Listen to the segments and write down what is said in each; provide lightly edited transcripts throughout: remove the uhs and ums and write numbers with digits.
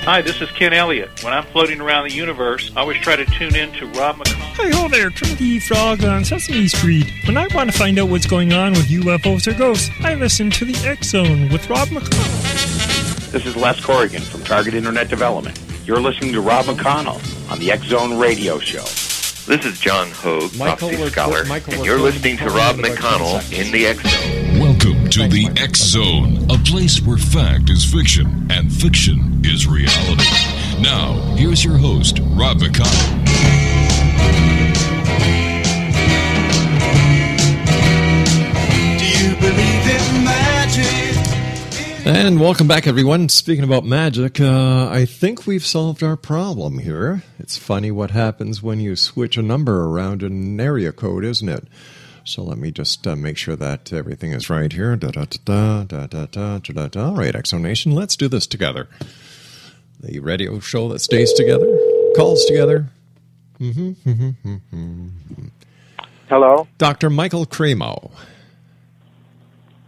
Hi, this is Ken Elliott. When I'm floating around the universe, I always try to tune in to Rob McConnell. Hi-ho there, Trinity Frog on Sesame Street. When I want to find out what's going on with UFOs or ghosts, I listen to the X-Zone with Rob McConnell. This is Les Corrigan from Target Internet Development. You're listening to Rob McConnell on the X-Zone Radio Show. This is John Hogue, prophecy scholar, and you're listening to Rob McConnell in the X-Zone. Welcome to the X-Zone, a place where fact is fiction and fiction is reality. Now, here's your host, Rob McConnell. Do you believe in magic? And welcome back, everyone. Speaking about magic, I think we've solved our problem here. It's funny what happens when you switch a number around in an area code, isn't it? So let me just make sure that everything is right here. All right, X-Zone Nation, let's do this together. The radio show that stays together, calls together. Hello? Dr. Michael CREMO.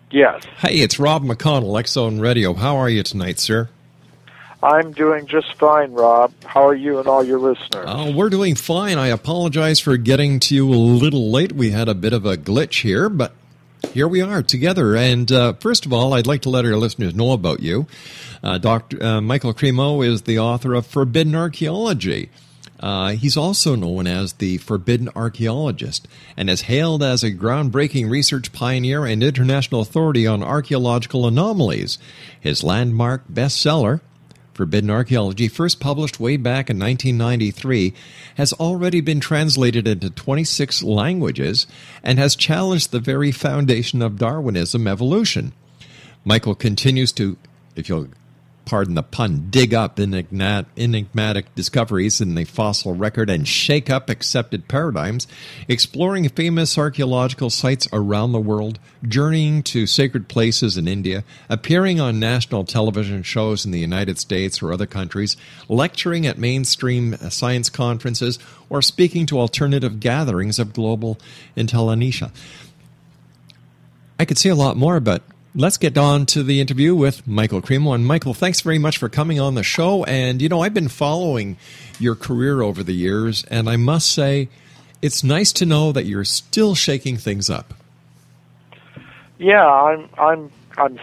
Yes. Hey, it's Rob McConnell, X-Zone Radio. How are you tonight, sir? I'm doing just fine, Rob. How are you and all your listeners? We're doing fine. I apologize for getting to you a little late. We had a bit of a glitch here, but here we are together. And first of all, I'd like to let our listeners know about you. Dr. Michael CREMO is the author of Forbidden Archaeology. He's also known as the Forbidden Archaeologist and is hailed as a groundbreaking research pioneer and international authority on archaeological anomalies. His landmark bestseller, Forbidden Archaeology, first published way back in 1993, has already been translated into 26 languages and has challenged the very foundation of Darwinism evolution. Michael continues to, if you'll pardon the pun, dig up enigmatic discoveries in the fossil record and shake up accepted paradigms, exploring famous archaeological sites around the world, journeying to sacred places in India, appearing on national television shows in the United States or other countries, lecturing at mainstream science conferences, or speaking to alternative gatherings of global intelligentsia. I could say a lot more, but let's get on to the interview with Michael CREMO. And Michael, thanks very much for coming on the show. And, you know, I've been following your career over the years, and I must say it's nice to know that you're still shaking things up. Yeah, I'm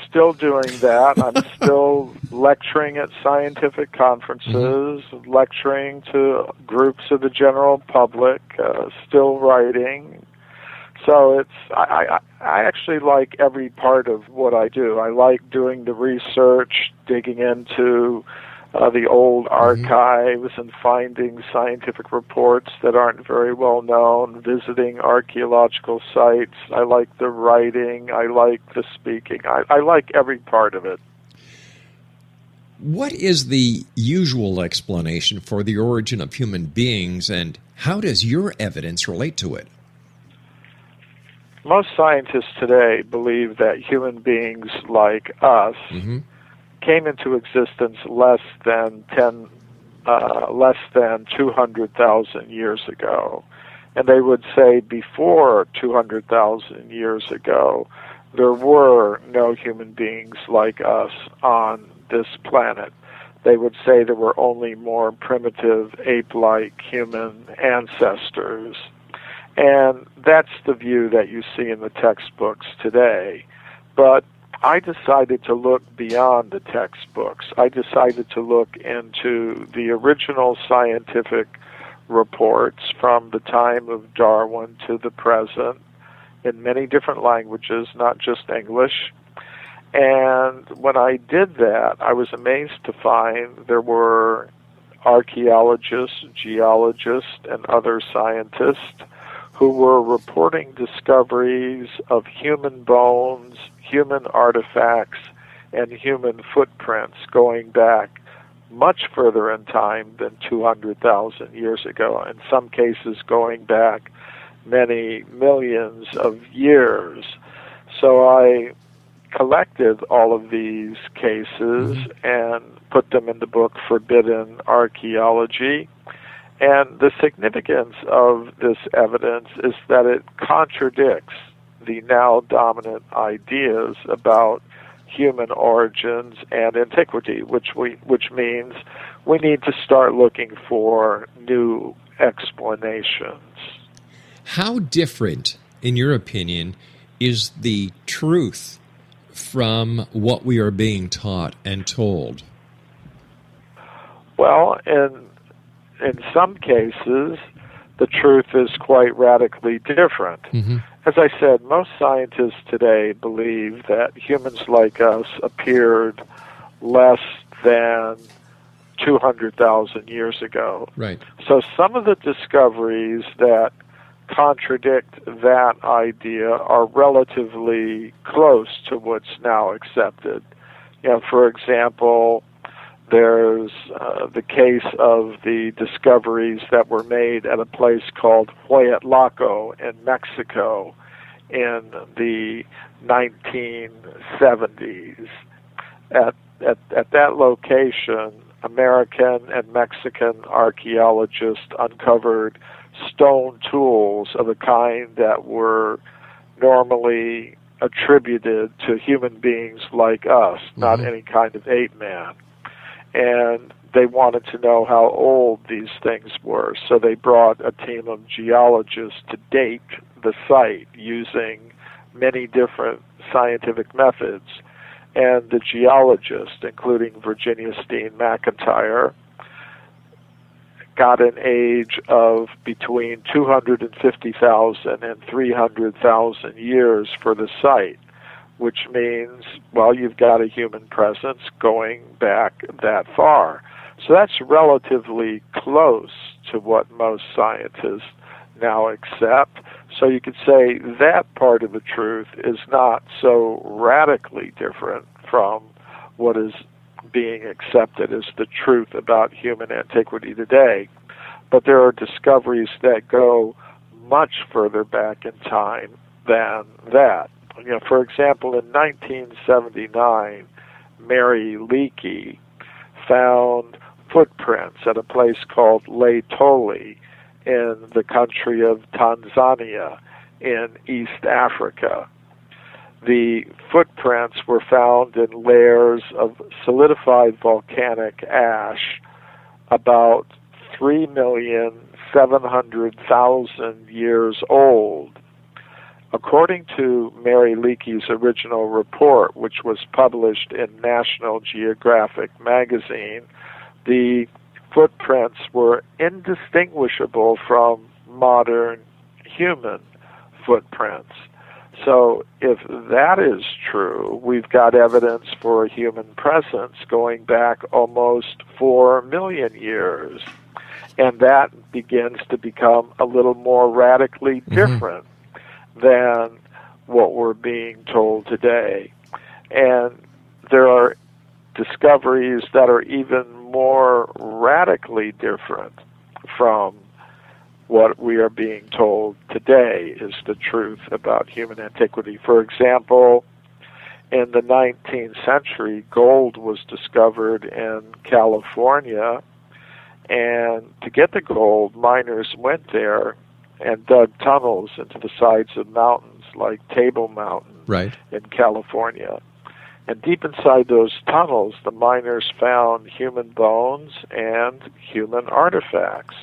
still doing that. I'm still lecturing at scientific conferences, lecturing to groups of the general public, still writing. So it's I actually like every part of what I do. I like doing the research, digging into the old archives and finding scientific reports that aren't very well known, visiting archaeological sites. I like the writing. I like the speaking. I like every part of it. What is the usual explanation for the origin of human beings, and how does your evidence relate to it? Most scientists today believe that human beings like us came into existence less than 200,000 years ago. And they would say before 200,000 years ago, there were no human beings like us on this planet. They would say there were only more primitive, ape-like human ancestors. And that's the view that you see in the textbooks today. But I decided to look beyond the textbooks. I decided to look into the original scientific reports from the time of Darwin to the present in many different languages, not just English. And when I did that, I was amazed to find there were archaeologists, geologists, and other scientists who were reporting discoveries of human bones, human artifacts, and human footprints going back much further in time than 200,000 years ago, in some cases going back many millions of years. So I collected all of these cases and put them in the book Forbidden Archaeology. And the significance of this evidence is that it contradicts the now dominant ideas about human origins and antiquity, which means we need to start looking for new explanations. How different, in your opinion, is the truth from what we are being taught and told? Well, in some cases, the truth is quite radically different. Mm-hmm. As I said, most scientists today believe that humans like us appeared less than 200,000 years ago. Right. So some of the discoveries that contradict that idea are relatively close to what's now accepted. For example, there's the case of the discoveries that were made at a place called Hueyatlaco in Mexico in the 1970s. At that location, American and Mexican archaeologists uncovered stone tools of a kind that were normally attributed to human beings like us, not any kind of ape man. And they wanted to know how old these things were, so they brought a team of geologists to date the site using many different scientific methods. And the geologists, including Virginia Steen McIntyre, got an age of between 250,000 and 300,000 years for the site, which means, well, you've got a human presence going back that far. So that's relatively close to what most scientists now accept. So you could say that part of the truth is not so radically different from what is being accepted as the truth about human antiquity today. But there are discoveries that go much further back in time than that. For example, in 1979, Mary Leakey found footprints at a place called Laetoli in the country of Tanzania in East Africa. The footprints were found in layers of solidified volcanic ash about 3,700,000 years old. According to Mary Leakey's original report, which was published in National Geographic magazine, the footprints were indistinguishable from modern human footprints. So if that is true, we've got evidence for a human presence going back almost 4 million years. And that begins to become a little more radically different than what we're being told today. And there are discoveries that are even more radically different from what we are being told today is the truth about human antiquity. For example, in the 19th century, gold was discovered in California, and to get the gold, miners went there and dug tunnels into the sides of mountains like Table Mountain in California. And deep inside those tunnels, the miners found human bones and human artifacts.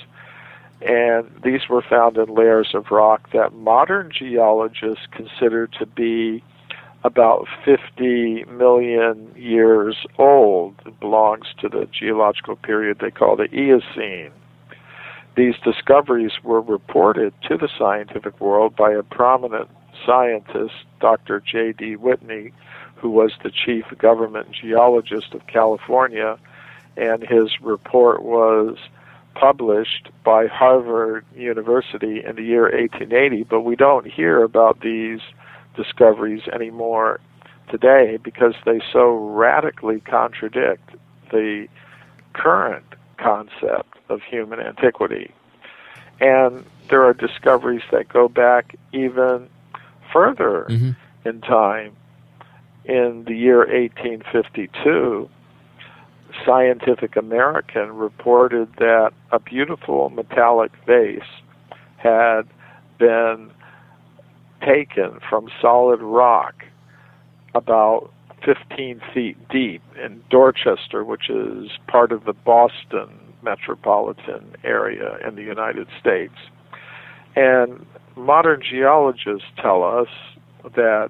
And these were found in layers of rock that modern geologists consider to be about 50 million years old. It belongs to the geological period they call the Eocene. These discoveries were reported to the scientific world by a prominent scientist, Dr. J.D. Whitney, who was the chief government geologist of California, and his report was published by Harvard University in the year 1880, but we don't hear about these discoveries anymore today because they so radically contradict the current concept of human antiquity. And there are discoveries that go back even further in time. In the year 1852, Scientific American reported that a beautiful metallic vase had been taken from solid rock about 15 feet deep in Dorchester, which is part of the Boston metropolitan area in the United States. And modern geologists tell us that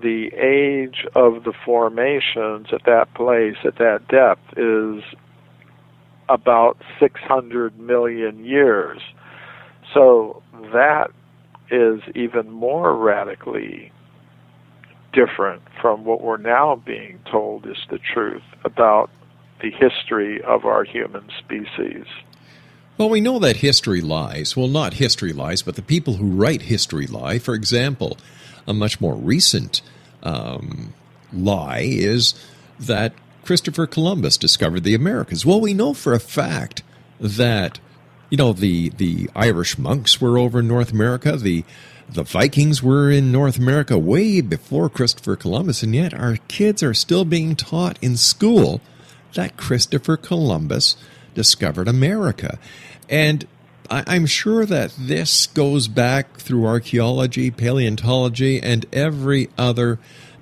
the age of the formations at that place, at that depth, is about 600 million years. So that is even more radically different from what we're now being told is the truth about the history of our human species. Well, we know that history lies. Well, not history lies, but the people who write history lie. For example, a much more recent lie is that Christopher Columbus discovered the Americas. Well, we know for a fact that, the Irish monks were over in North America, the Vikings were in North America way before Christopher Columbus, and yet our kids are still being taught in school that Christopher Columbus discovered America. And I'm sure that this goes back through archaeology, paleontology, and every other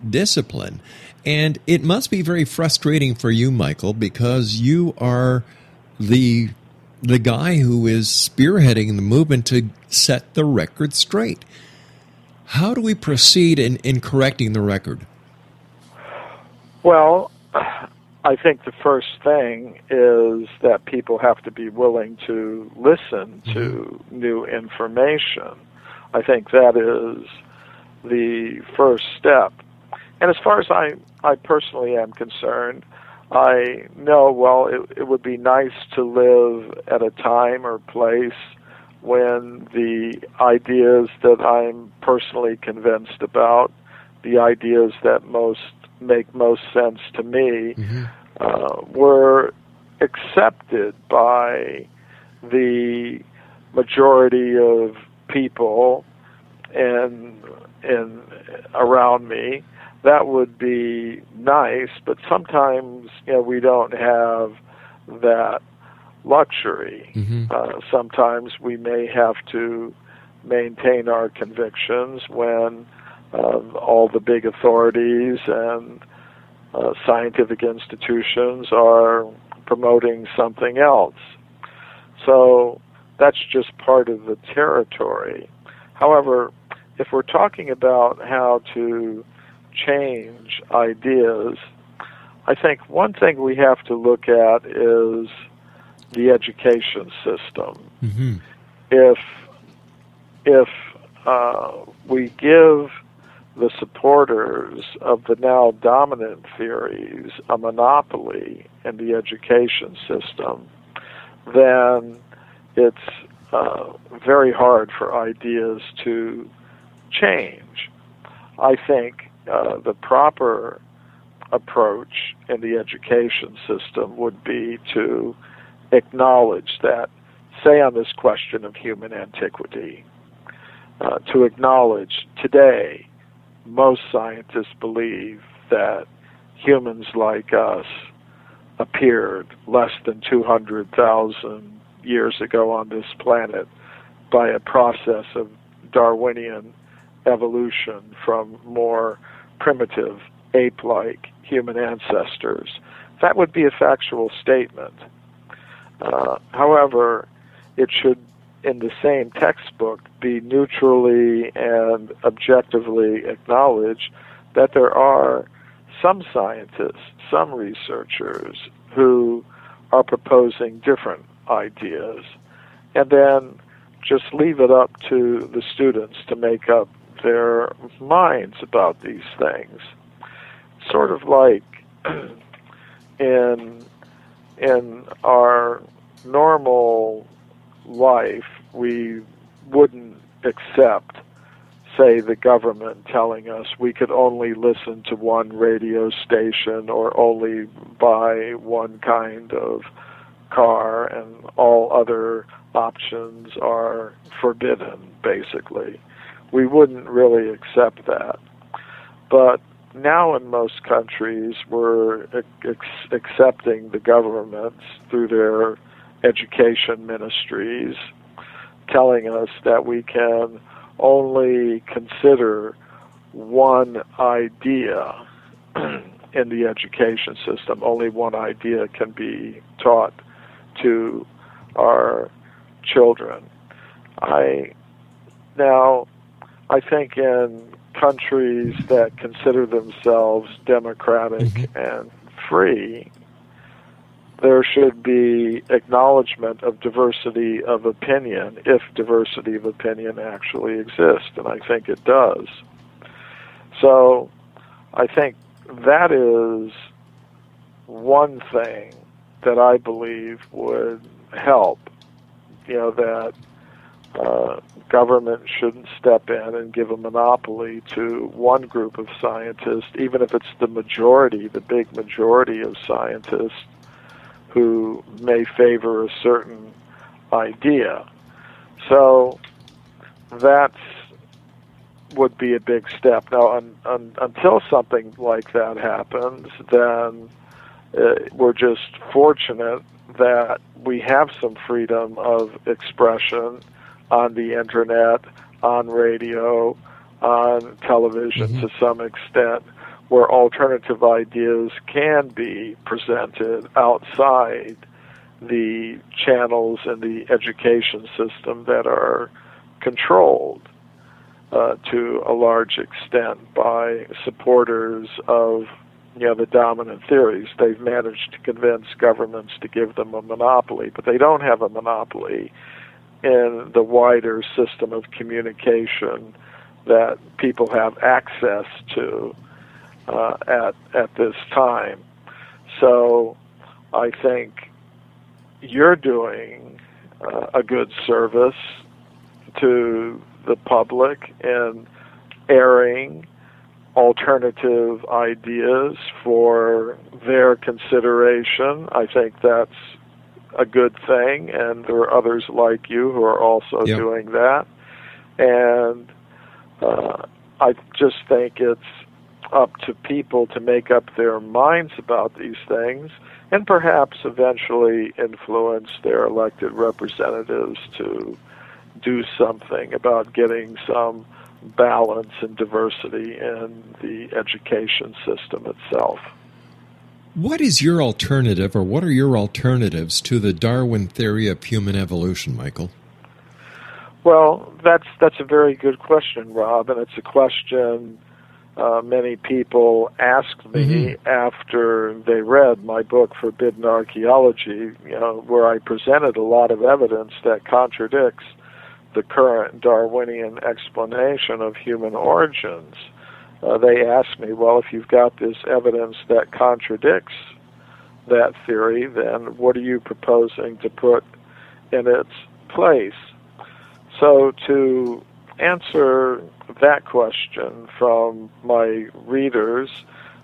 discipline. And it must be very frustrating for you, Michael, because you are the guy who is spearheading the movement to set the record straight. How do we proceed in correcting the record? Well, I think the first thing is that people have to be willing to listen to new information. I think that is the first step. And as far as I personally am concerned, I know, well, it would be nice to live at a time or place when the ideas that I'm personally convinced about, the ideas that make most sense to me, were accepted by the majority of people and around me. That would be nice, but sometimes we don't have that luxury. Sometimes we may have to maintain our convictions when all the big authorities and scientific institutions are promoting something else. So that's just part of the territory. However, if we're talking about how to change ideas, I think one thing we have to look at is the education system. If we give the supporters of the now dominant theories a monopoly in the education system, then it's very hard for ideas to change. I think the proper approach in the education system would be to acknowledge that, say on this question of human antiquity, to acknowledge today most scientists believe that humans like us appeared less than 200,000 years ago on this planet by a process of Darwinian evolution from more primitive, ape-like human ancestors. That would be a factual statement. However, it should, in the same textbook, be neutrally and objectively acknowledged that there are some scientists, some researchers who are proposing different ideas, and then just leave it up to the students to make up their minds about these things. Sort of like in our normal life, we wouldn't accept, say, the government telling us we could only listen to one radio station or only buy one kind of car and all other options are forbidden, basically. We wouldn't really accept that. But now in most countries, we're accepting the governments through their education ministries, telling us that we can only consider one idea in the education system. Only one idea can be taught to our children. I think in countries that consider themselves democratic and free, there should be acknowledgement of diversity of opinion, if diversity of opinion actually exists, and I think it does. So I think that is one thing that I believe would help, that government shouldn't step in and give a monopoly to one group of scientists, even if it's the majority, the big majority of scientists who may favor a certain idea. So that would be a big step. Now, until something like that happens, then we're just fortunate that we have some freedom of expression on the internet, on radio, on television to some extent, where alternative ideas can be presented outside the channels in the education system that are controlled to a large extent by supporters of the dominant theories. They've managed to convince governments to give them a monopoly, but they don't have a monopoly in the wider system of communication that people have access to at this time. So I think you're doing a good service to the public in airing alternative ideas for their consideration. I think that's a good thing, and there are others like you who are also doing that. And I just think it's up to people to make up their minds about these things and perhaps eventually influence their elected representatives to do something about getting some balance and diversity in the education system itself. What is your alternative, or what are your alternatives to the Darwin theory of human evolution, Michael? Well, that's a very good question, Rob, and it's a question many people asked me after they read my book, Forbidden Archaeology, where I presented a lot of evidence that contradicts the current Darwinian explanation of human origins. They asked me, well, if you've got this evidence that contradicts that theory, then what are you proposing to put in its place? So to answer that question from my readers,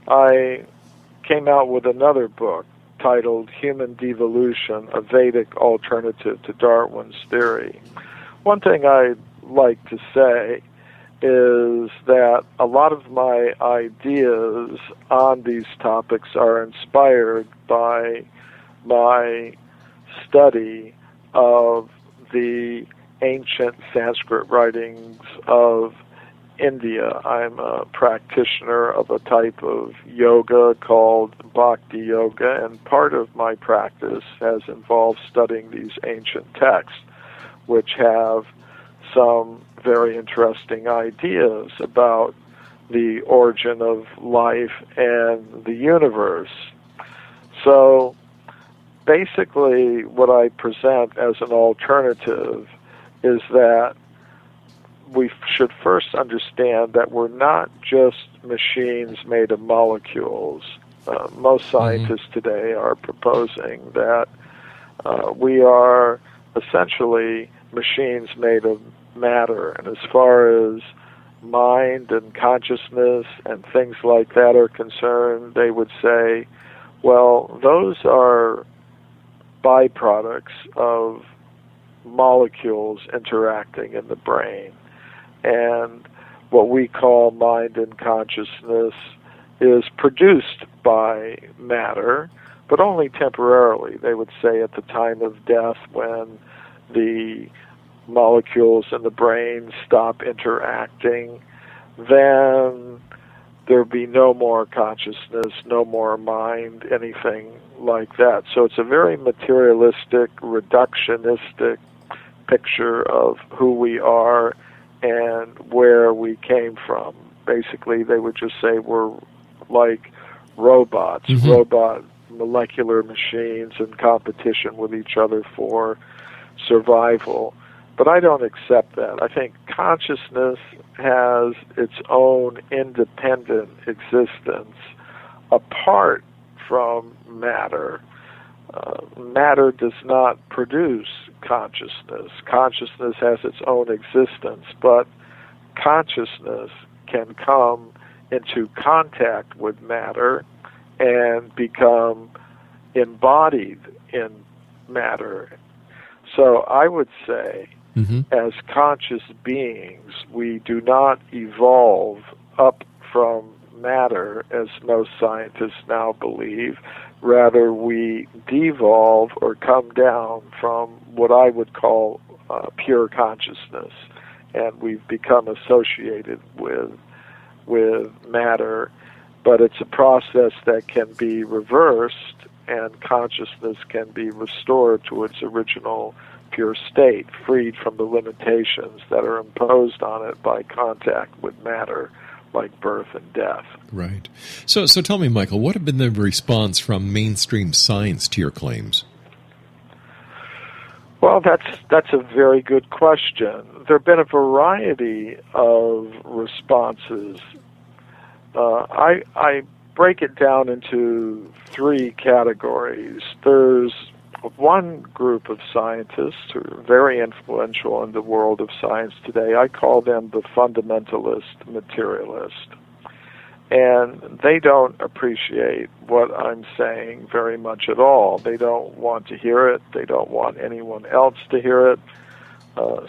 I came out with another book titled Human Devolution, a Vedic Alternative to Darwin's Theory. One thing I'd like to say is that a lot of my ideas on these topics are inspired by my study of the ancient Sanskrit writings of India. I'm a practitioner of a type of yoga called Bhakti Yoga, and part of my practice has involved studying these ancient texts, which have some very interesting ideas about the origin of life and the universe. So basically what I present as an alternative is that we should first understand that we're not just machines made of molecules. Most scientists today are proposing that we are essentially machines made of matter. And as far as mind and consciousness and things like that are concerned, they would say, well, those are byproducts of molecules interacting in the brain. And what we call mind and consciousness is produced by matter, but only temporarily. They would say at the time of death, when the molecules in the brain stop interacting, then there be no more consciousness, no more mind, anything like that. So it's a very materialistic, reductionistic picture of who we are and where we came from. Basically, they would just say we're like robots, robot molecular machines in competition with each other for survival. But I don't accept that. I think consciousness has its own independent existence apart from matter. Matter does not produce consciousness. Consciousness has its own existence, but consciousness can come into contact with matter and become embodied in matter. So I would say, as conscious beings, we do not evolve up from matter, as most scientists now believe. Rather, we devolve or come down from what I would call pure consciousness, and we've become associated with matter. But it's a process that can be reversed, and consciousness can be restored to its original pure state, freed from the limitations that are imposed on it by contact with matter, like birth and death. Right. So tell me, Michael, what have been the response from mainstream science to your claims? Well, that's a very good question. There have been a variety of responses. I break it down into three categories. There's one group of scientists who are very influential in the world of science today. I call them the fundamentalist materialist. And they don't appreciate what I'm saying very much at all. They don't want to hear it. They don't want anyone else to hear it.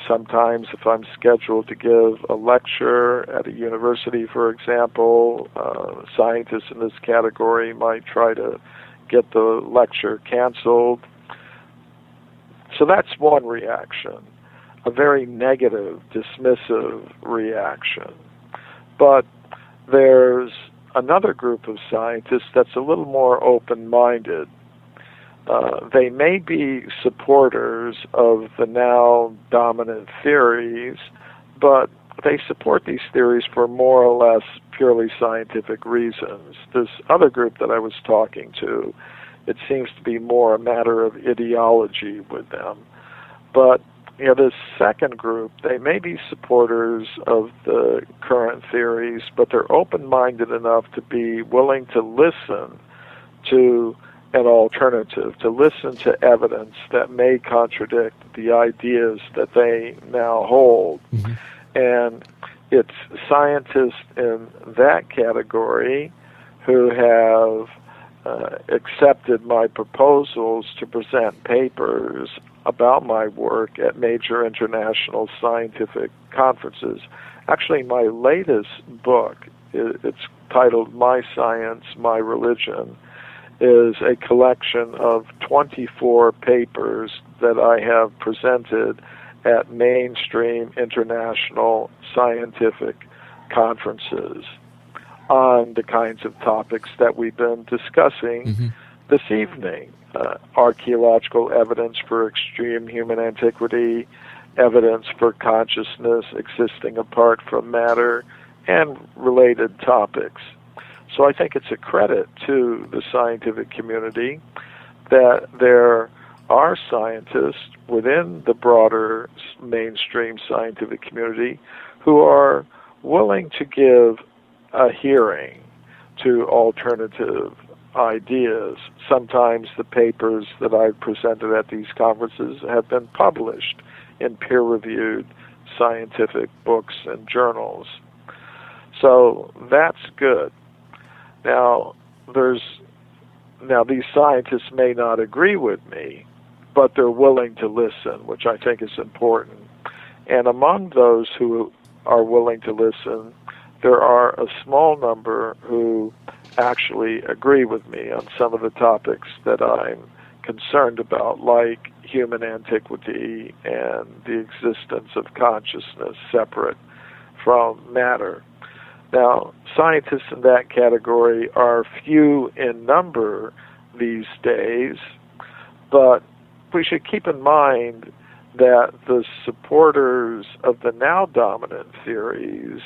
Sometimes if I'm scheduled to give a lecture at a university, for example, scientists in this category might try to get the lecture canceled. So that's one reaction, a very negative, dismissive reaction. But there's another group of scientists that's a little more open-minded. They may be supporters of the now dominant theories, but they support these theories for more or less purely scientific reasons. This other group that I was talking to, it seems to be more a matter of ideology with them. But this second group, they may be supporters of the current theories, but they're open-minded enough to be willing to listen to an alternative, to listen to evidence that may contradict the ideas that they now hold. And it's scientists in that category who have accepted my proposals to present papers about my work at major international scientific conferences. Actually, my latest book, it's titled My Science, My Religion, is a collection of 24 papers that I have presented at mainstream international scientific conferences on the kinds of topics that we've been discussing this evening. Archaeological evidence for extreme human antiquity, evidence for consciousness existing apart from matter, and related topics. So I think it's a credit to the scientific community that there are scientists within the broader mainstream scientific community who are willing to give a hearing to alternative ideas. Sometimes the papers that I've presented at these conferences have been published in peer-reviewed scientific books and journals. So that's good. Now, these scientists may not agree with me, but they're willing to listen, which I think is important. And among those who are willing to listen, there are a small number who actually agree with me on some of the topics that I'm concerned about, like human antiquity and the existence of consciousness separate from matter. Now, scientists in that category are few in number these days, but we should keep in mind that the supporters of the now dominant theories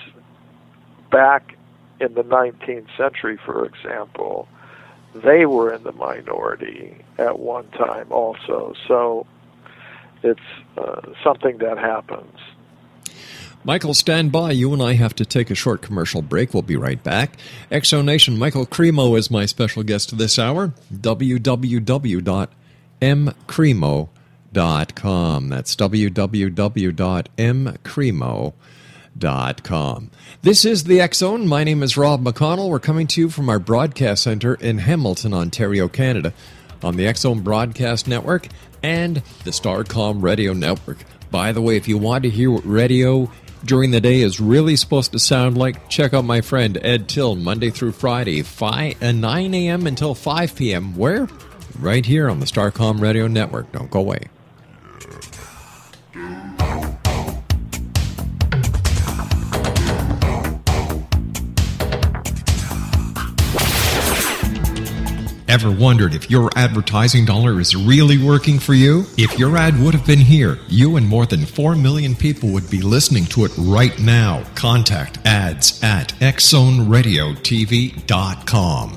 back in the 19th century, for example, they were in the minority at one time also. So it's something that happens. Michael, stand by. You and I have to take a short commercial break. We'll be right back. Exonation, Michael CREMO is my special guest this hour. www.mcremo.com. That's www.mcremo.com. This is the X Zone. My name is Rob McConnell. We're coming to you from our broadcast center in Hamilton, Ontario, Canada, on the X Zone Broadcast Network and the Starcom Radio Network. By the way, if you want to hear what radio during the day is really supposed to sound like, check out my friend Ed Till, Monday through Friday, 9 a.m. until 5 p.m. Where? Right here on the Starcom Radio Network. Don't go away. Ever wondered if your advertising dollar is really working for you? If your ad would have been here, you and more than 4 million people would be listening to it right now. Contact ads at xzoneradiotv.com.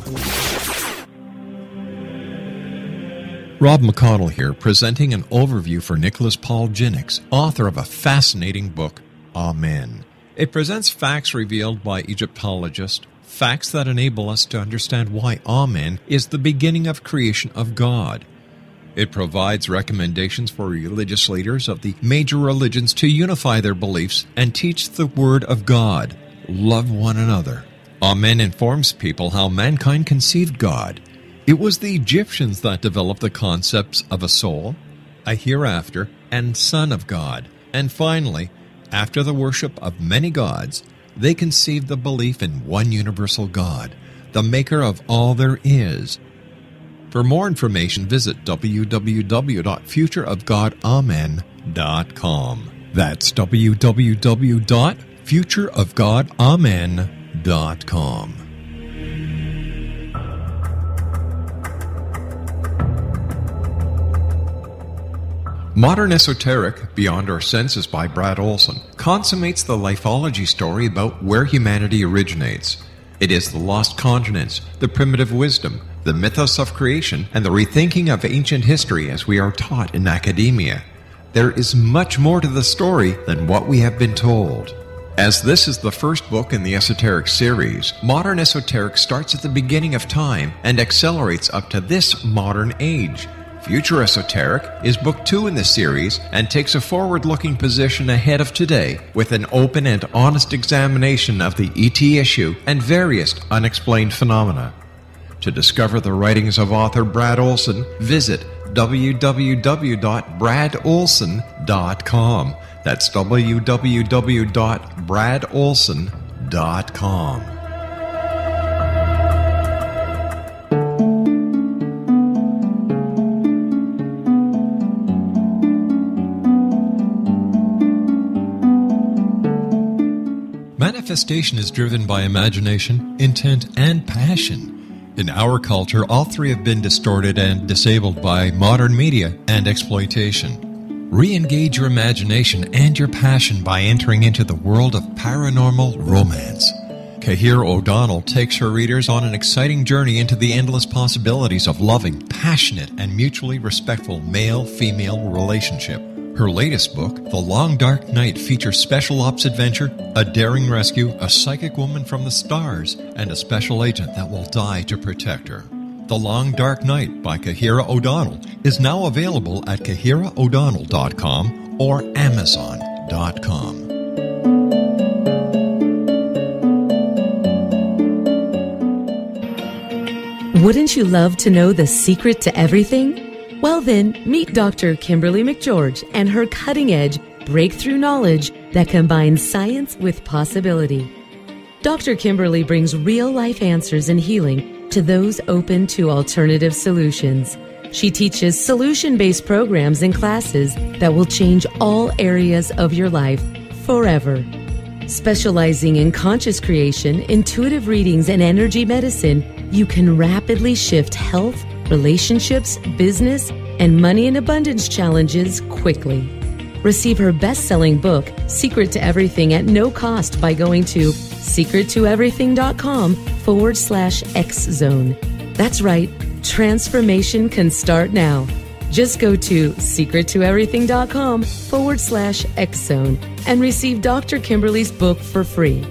Rob McConnell here, presenting an overview for Nicholas Paul Jennings, author of a fascinating book, Amen. It presents facts revealed by Egyptologists, facts that enable us to understand why Amen is the beginning of creation of God. It provides recommendations for religious leaders of the major religions to unify their beliefs and teach the Word of God. Love one another. Amen informs people how mankind conceived God. It was the Egyptians that developed the concepts of a soul, a hereafter, and Son of God. And finally, after the worship of many gods, they conceived the belief in one universal God, the maker of all there is. For more information, visit www.futureofgodamen.com. That's www.futureofgodamen.com. Modern Esoteric, Beyond Our Senses by Brad Olson, consummates the lifeology story about where humanity originates. It is the lost continents, the primitive wisdom, the mythos of creation, and the rethinking of ancient history as we are taught in academia. There is much more to the story than what we have been told. As this is the first book in the Esoteric series, Modern Esoteric starts at the beginning of time and accelerates up to this modern age. Future Esoteric is book 2 in the series and takes a forward-looking position ahead of today with an open and honest examination of the ET issue and various unexplained phenomena. To discover the writings of author Brad Olson, visit www.bradolson.com. That's www.bradolson.com. Manifestation is driven by imagination, intent, and passion. In our culture, all three have been distorted and disabled by modern media and exploitation. Re-engage your imagination and your passion by entering into the world of paranormal romance. Kahir O'Donnell takes her readers on an exciting journey into the endless possibilities of loving, passionate, and mutually respectful male-female relationship. Her latest book, The Long Dark Night, features special ops adventure, a daring rescue, a psychic woman from the stars, and a special agent that will die to protect her. The Long Dark Night by Kahira O'Donnell is now available at kahiraodonnell.com or amazon.com. Wouldn't you love to know the secret to everything? Well then, meet Dr. Kimberly McGeorge and her cutting-edge breakthrough knowledge that combines science with possibility. Dr. Kimberly brings real-life answers and healing to those open to alternative solutions. She teaches solution-based programs and classes that will change all areas of your life forever. Specializing in conscious creation, intuitive readings, and energy medicine, you can rapidly shift health, relationships, business, and money in abundance challenges quickly. Receive her best-selling book, Secret to Everything, at no cost by going to secrettoeverything.com/X-Zone. That's right, transformation can start now. Just go to secrettoeverything.com/X-Zone and receive Dr. Kimberly's book for free.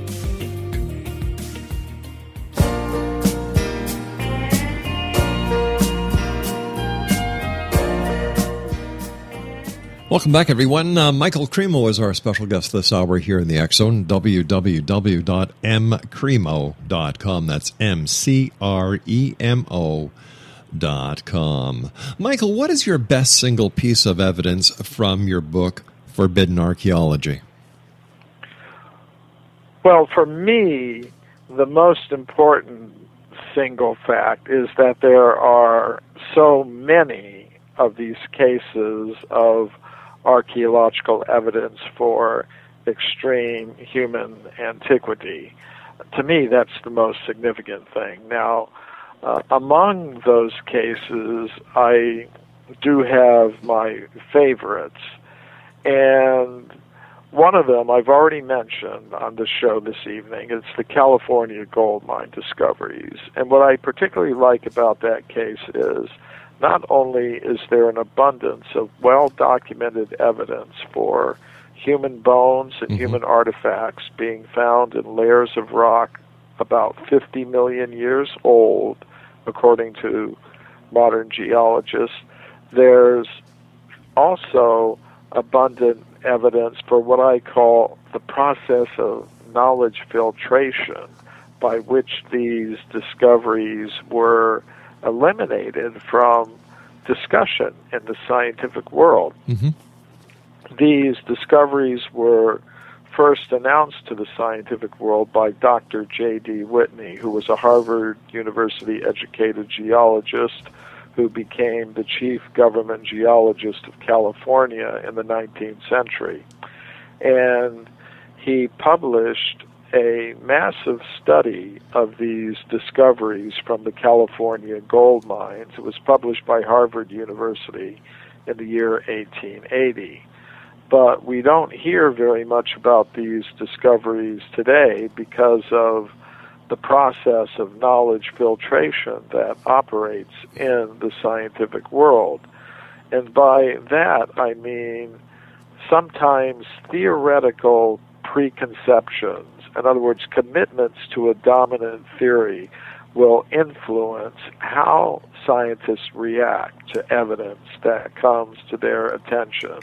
Welcome back, everyone. Michael CREMO is our special guest this hour here in the X-Zone, www.mcremo.com. That's MCREMO.com. Michael, what is your best single piece of evidence from your book, Forbidden Archaeology? Well, for me, the most important single fact is that there are so many of these cases of archaeological evidence for extreme human antiquity. To me, that's the most significant thing. Now, among those cases, I do have my favorites, and one of them I've already mentioned on the show this evening. It's the California gold mine discoveries. And what I particularly like about that case is not only is there an abundance of well-documented evidence for human bones and human artifacts being found in layers of rock about 50 million years old, according to modern geologists, there's also abundant evidence for what I call the process of knowledge filtration, by which these discoveries were eliminated from discussion in the scientific world. These discoveries were first announced to the scientific world by Dr. J.D. Whitney, who was a Harvard University-educated geologist who became the chief government geologist of California in the 19th century. And he published a massive study of these discoveries from the California gold mines. It was published by Harvard University in the year 1880. But we don't hear very much about these discoveries today because of the process of knowledge filtration that operates in the scientific world. And by that, I mean sometimes theoretical preconceptions. In other words, commitments to a dominant theory will influence how scientists react to evidence that comes to their attention.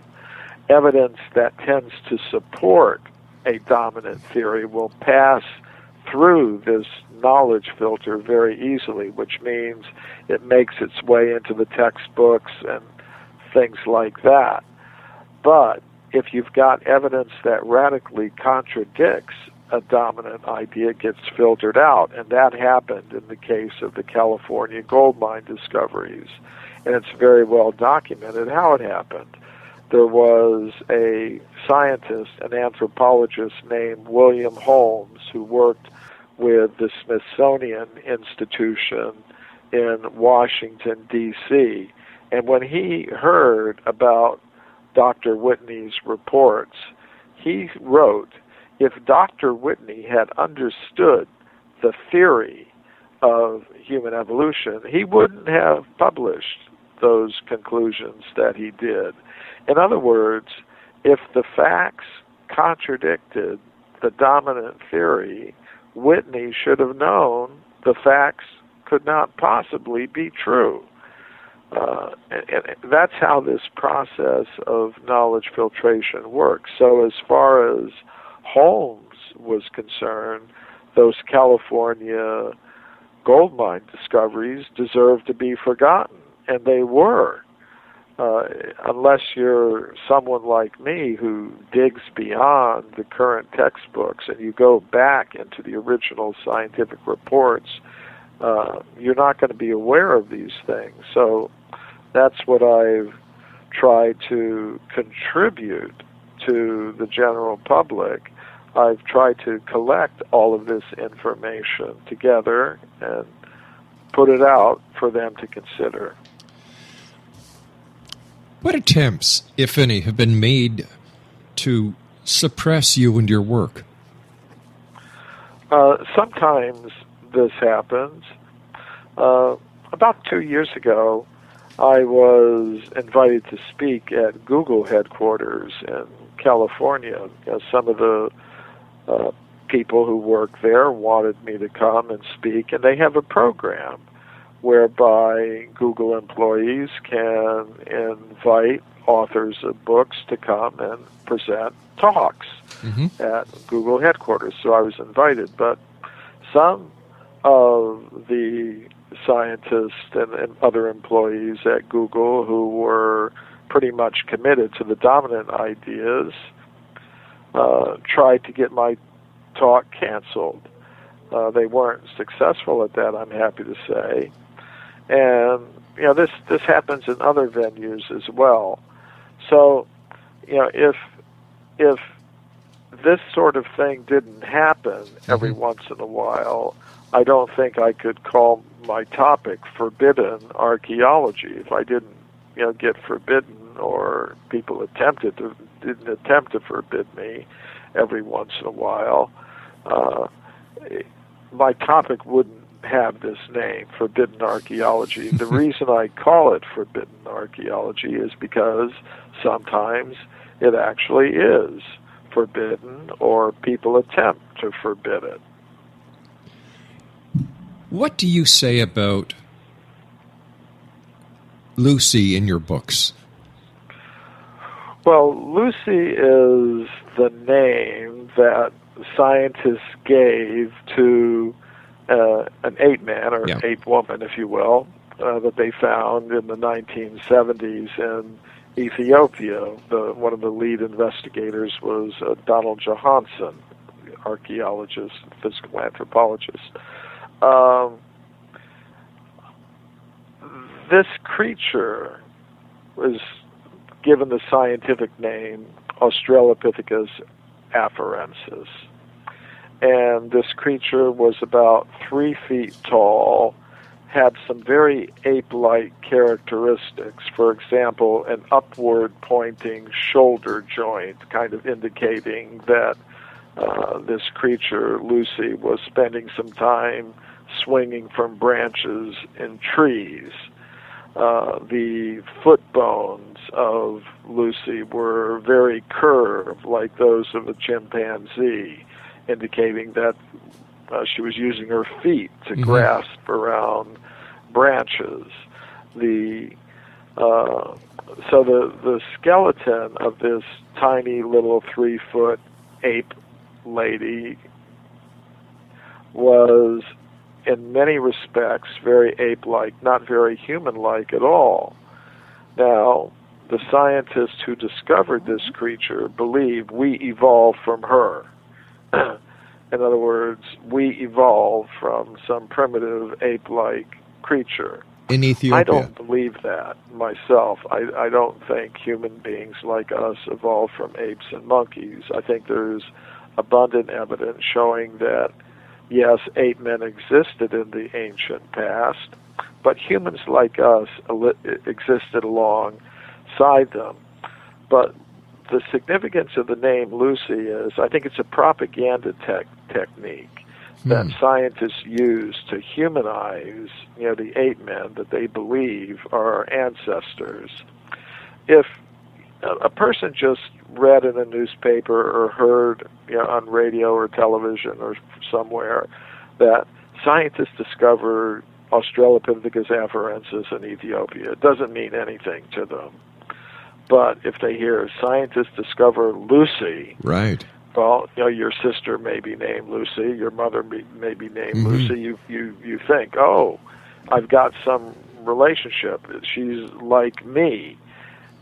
Evidence that tends to support a dominant theory will pass through this knowledge filter very easily, which means it makes its way into the textbooks and things like that. But if you've got evidence that radically contradicts a dominant idea, it gets filtered out, and that happened in the case of the California gold mine discoveries, and it's very well documented how it happened. There was a scientist, an anthropologist named William Holmes, who worked with the Smithsonian Institution in Washington, D.C., and when he heard about Dr. Whitney's reports, he wrote, if Dr. Whitney had understood the theory of human evolution, he wouldn't have published those conclusions that he did. In other words, if the facts contradicted the dominant theory, Whitney should have known the facts could not possibly be true. And that's how this process of knowledge filtration works. So as far as Holmes was concerned, those California gold mine discoveries deserve to be forgotten, and they were. Unless you're someone like me who digs beyond the current textbooks and you go back into the original scientific reports, you're not going to be aware of these things. So that's what I've tried to contribute to the general public I've tried to collect all of this information together and put it out for them to consider. What attempts, if any, have been made to suppress you and your work? Sometimes this happens. About 2 years ago, I was invited to speak at Google headquarters in California. Some of the people who work there wanted me to come and speak, and they have a program whereby Google employees can invite authors of books to come and present talks at Google headquarters. So I was invited, but some of the scientists and other employees at Google who were pretty much committed to the dominant ideas tried to get my talk canceled. They weren't successful at that, I'm happy to say. And this happens in other venues as well. So, if this sort of thing didn't happen every once in a while, I don't think I could call my topic forbidden archaeology. If I didn't, get forbidden, or people didn't attempt to forbid me every once in a while, my topic wouldn't have this name, forbidden archaeology. The reason I call it forbidden archaeology is because sometimes it actually is forbidden, or people attempt to forbid it. What do you say about Lucy in your books? Well, Lucy is the name that scientists gave to an ape-man, or ape-woman, if you will, that they found in the 1970s in Ethiopia. One of the lead investigators was Donald Johanson, archaeologist, physical anthropologist. This creature was given the scientific name Australopithecus afarensis. And this creature was about 3 feet tall, had some very ape-like characteristics. For example, an upward-pointing shoulder joint, kind of indicating that this creature, Lucy, was spending some time swinging from branches in trees. The foot bones of Lucy were very curved, like those of a chimpanzee, indicating that she was using her feet to grasp around branches. So the skeleton of this tiny little 3-foot ape lady was, in many respects, very ape-like, not very human-like at all. Now, the scientists who discovered this creature believe we evolved from her. In other words, we evolved from some primitive ape-like creature. In Ethiopia. I don't believe that myself. I don't think human beings like us evolved from apes and monkeys. I think there's abundant evidence showing that, yes, ape men existed in the ancient past, but humans like us existed alongside them. But the significance of the name Lucy is, I think it's a propaganda technique that scientists use to humanize, the ape men that they believe are our ancestors. If a person just read in a newspaper or heard, on radio or television or somewhere that scientists discovered Australopithecus afarensis in Ethiopia, it doesn't mean anything to them. But if they hear scientists discover Lucy, right? Well, your sister may be named Lucy, your mother may be named Lucy. You think, oh, I've got some relationship. She's like me.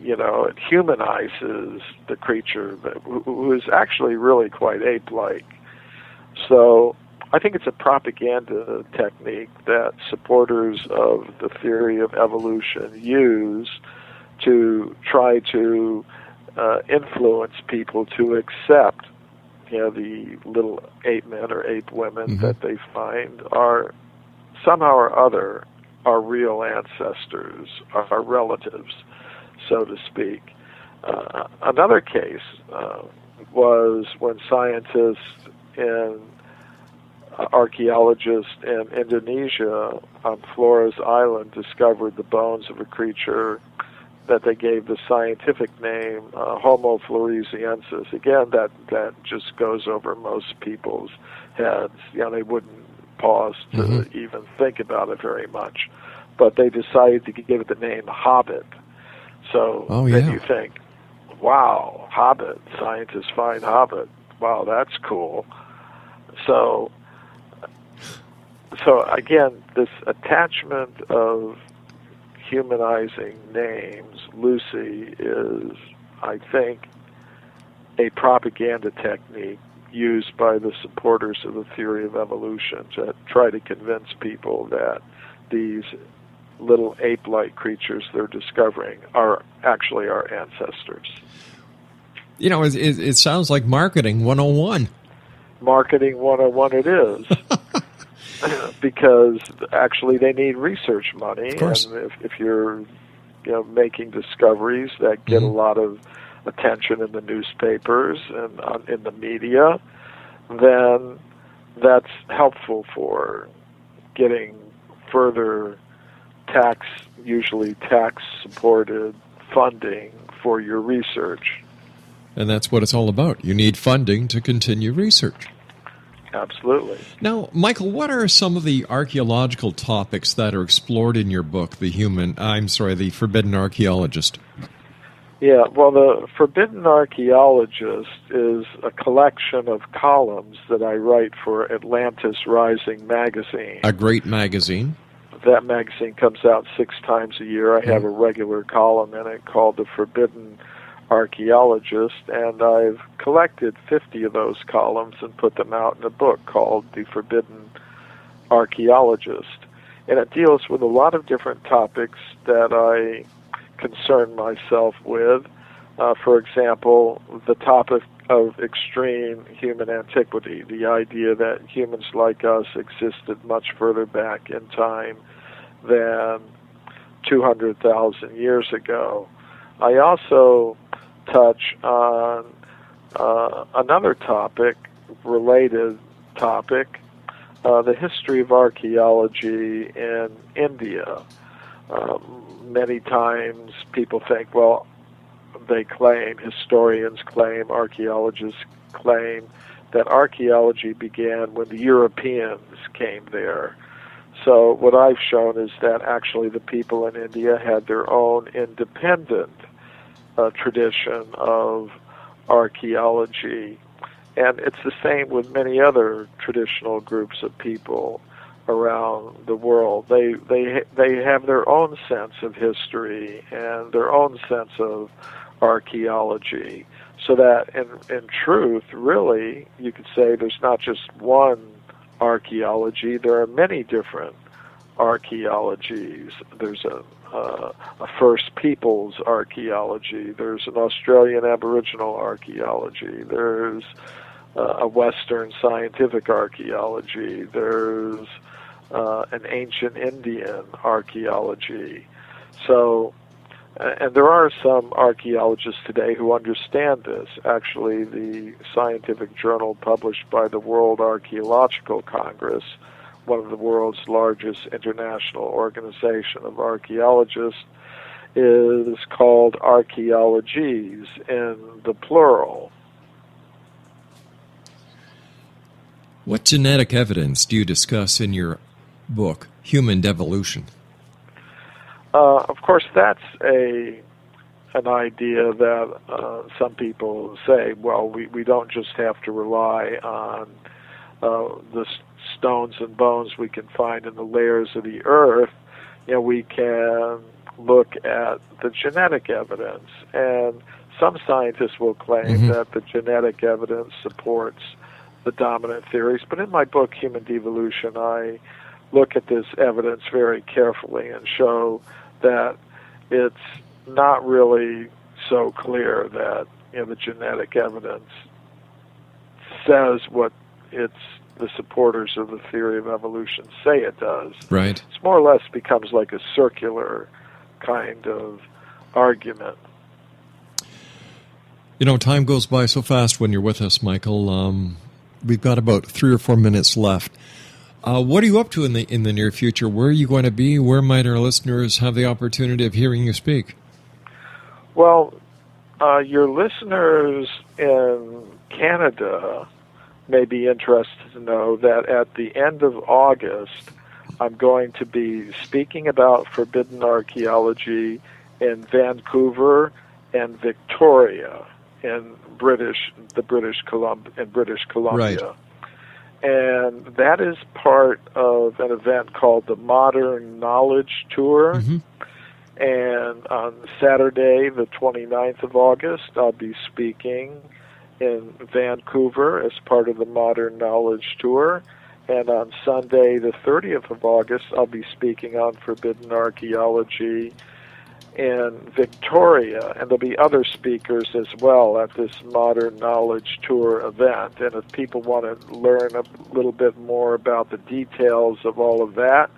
It humanizes the creature who is actually really quite ape-like. So I think it's a propaganda technique that supporters of the theory of evolution use to try to influence people to accept the little ape men or ape women that they find are somehow or other our real ancestors, our relatives, so to speak. Another case was when scientists and archaeologists in Indonesia on Flores Island discovered the bones of a creature that they gave the scientific name Homo floresiensis. Again, that just goes over most people's heads. They wouldn't pause to even think about it very much. But they decided to give it the name Hobbit. So then you think, wow, Hobbit, scientists find Hobbit. Wow, that's cool. So again, this attachment of humanizing names, Lucy, is, I think, a propaganda technique used by the supporters of the theory of evolution to try to convince people that these little ape-like creatures they're discovering are actually our ancestors. It sounds like marketing 101. Marketing 101 it is. Because actually they need research money, and if you're making discoveries that get a lot of attention in the newspapers and in the media, then that's helpful for getting further usually tax-supported funding for your research. And that's what it's all about. You need funding to continue research. Absolutely. Now, Michael, what are some of the archaeological topics that are explored in your book, The Forbidden Archaeologist? Yeah, well, The Forbidden Archaeologist is a collection of columns that I write for Atlantis Rising magazine. A great magazine. That magazine comes out 6 times a year. I have a regular column in it called The Forbidden Archaeologist, and I've collected 50 of those columns and put them out in a book called The Forbidden Archaeologist. And it deals with a lot of different topics that I concern myself with. For example, the topic of extreme human antiquity, the idea that humans like us existed much further back in time than 200,000 years ago. I also touch on another related topic, the history of archaeology in India. Many times people think, historians claim, archaeologists claim that archaeology began when the Europeans came there. So what I've shown is that actually the people in India had their own independent tradition of archaeology, and it's the same with many other traditional groups of people around the world. They have their own sense of history and their own sense of archaeology, so that in truth, really, you could say there's not just one archaeology. There are many different archaeologies. There's a First Peoples archaeology. There's an Australian Aboriginal archaeology. There's a Western scientific archaeology. There's an ancient Indian archaeology. So, and there are some archaeologists today who understand this. Actually, the scientific journal published by the World Archaeological Congress, one of the world's largest international organization of archaeologists, is called Archaeologies in the plural. What genetic evidence do you discuss in your book, Human Devolution? Of course, that's an idea that some people say, well, we don't just have to rely on the stones and bones we can find in the layers of the earth. We can look at the genetic evidence. And some scientists will claim that the genetic evidence supports the dominant theories. But in my book, Human Devolution, I look at this evidence very carefully and show that it's not really so clear that the genetic evidence says what the supporters of the theory of evolution say it does. Right. It's more or less becomes like a circular kind of argument. You know, time goes by so fast when you're with us, Michael. We've got about 3 or 4 minutes left. What are you up to in the near future? Where are you going to be? Where might our listeners have the opportunity of hearing you speak? Well, your listeners in Canada may be interested to know that at the end of August, I'm going to be speaking about forbidden archaeology in Vancouver and Victoria in British Columbia. Right. And that is part of an event called the Modern Knowledge Tour. Mm-hmm. And on Saturday, the 29th of August, I'll be speaking in Vancouver as part of the Modern Knowledge Tour. And on Sunday, the 30th of August, I'll be speaking on forbidden archaeology in Victoria. And there'll be other speakers as well at this Modern Knowledge Tour event. And if people want to learn a little bit more about the details of all of that,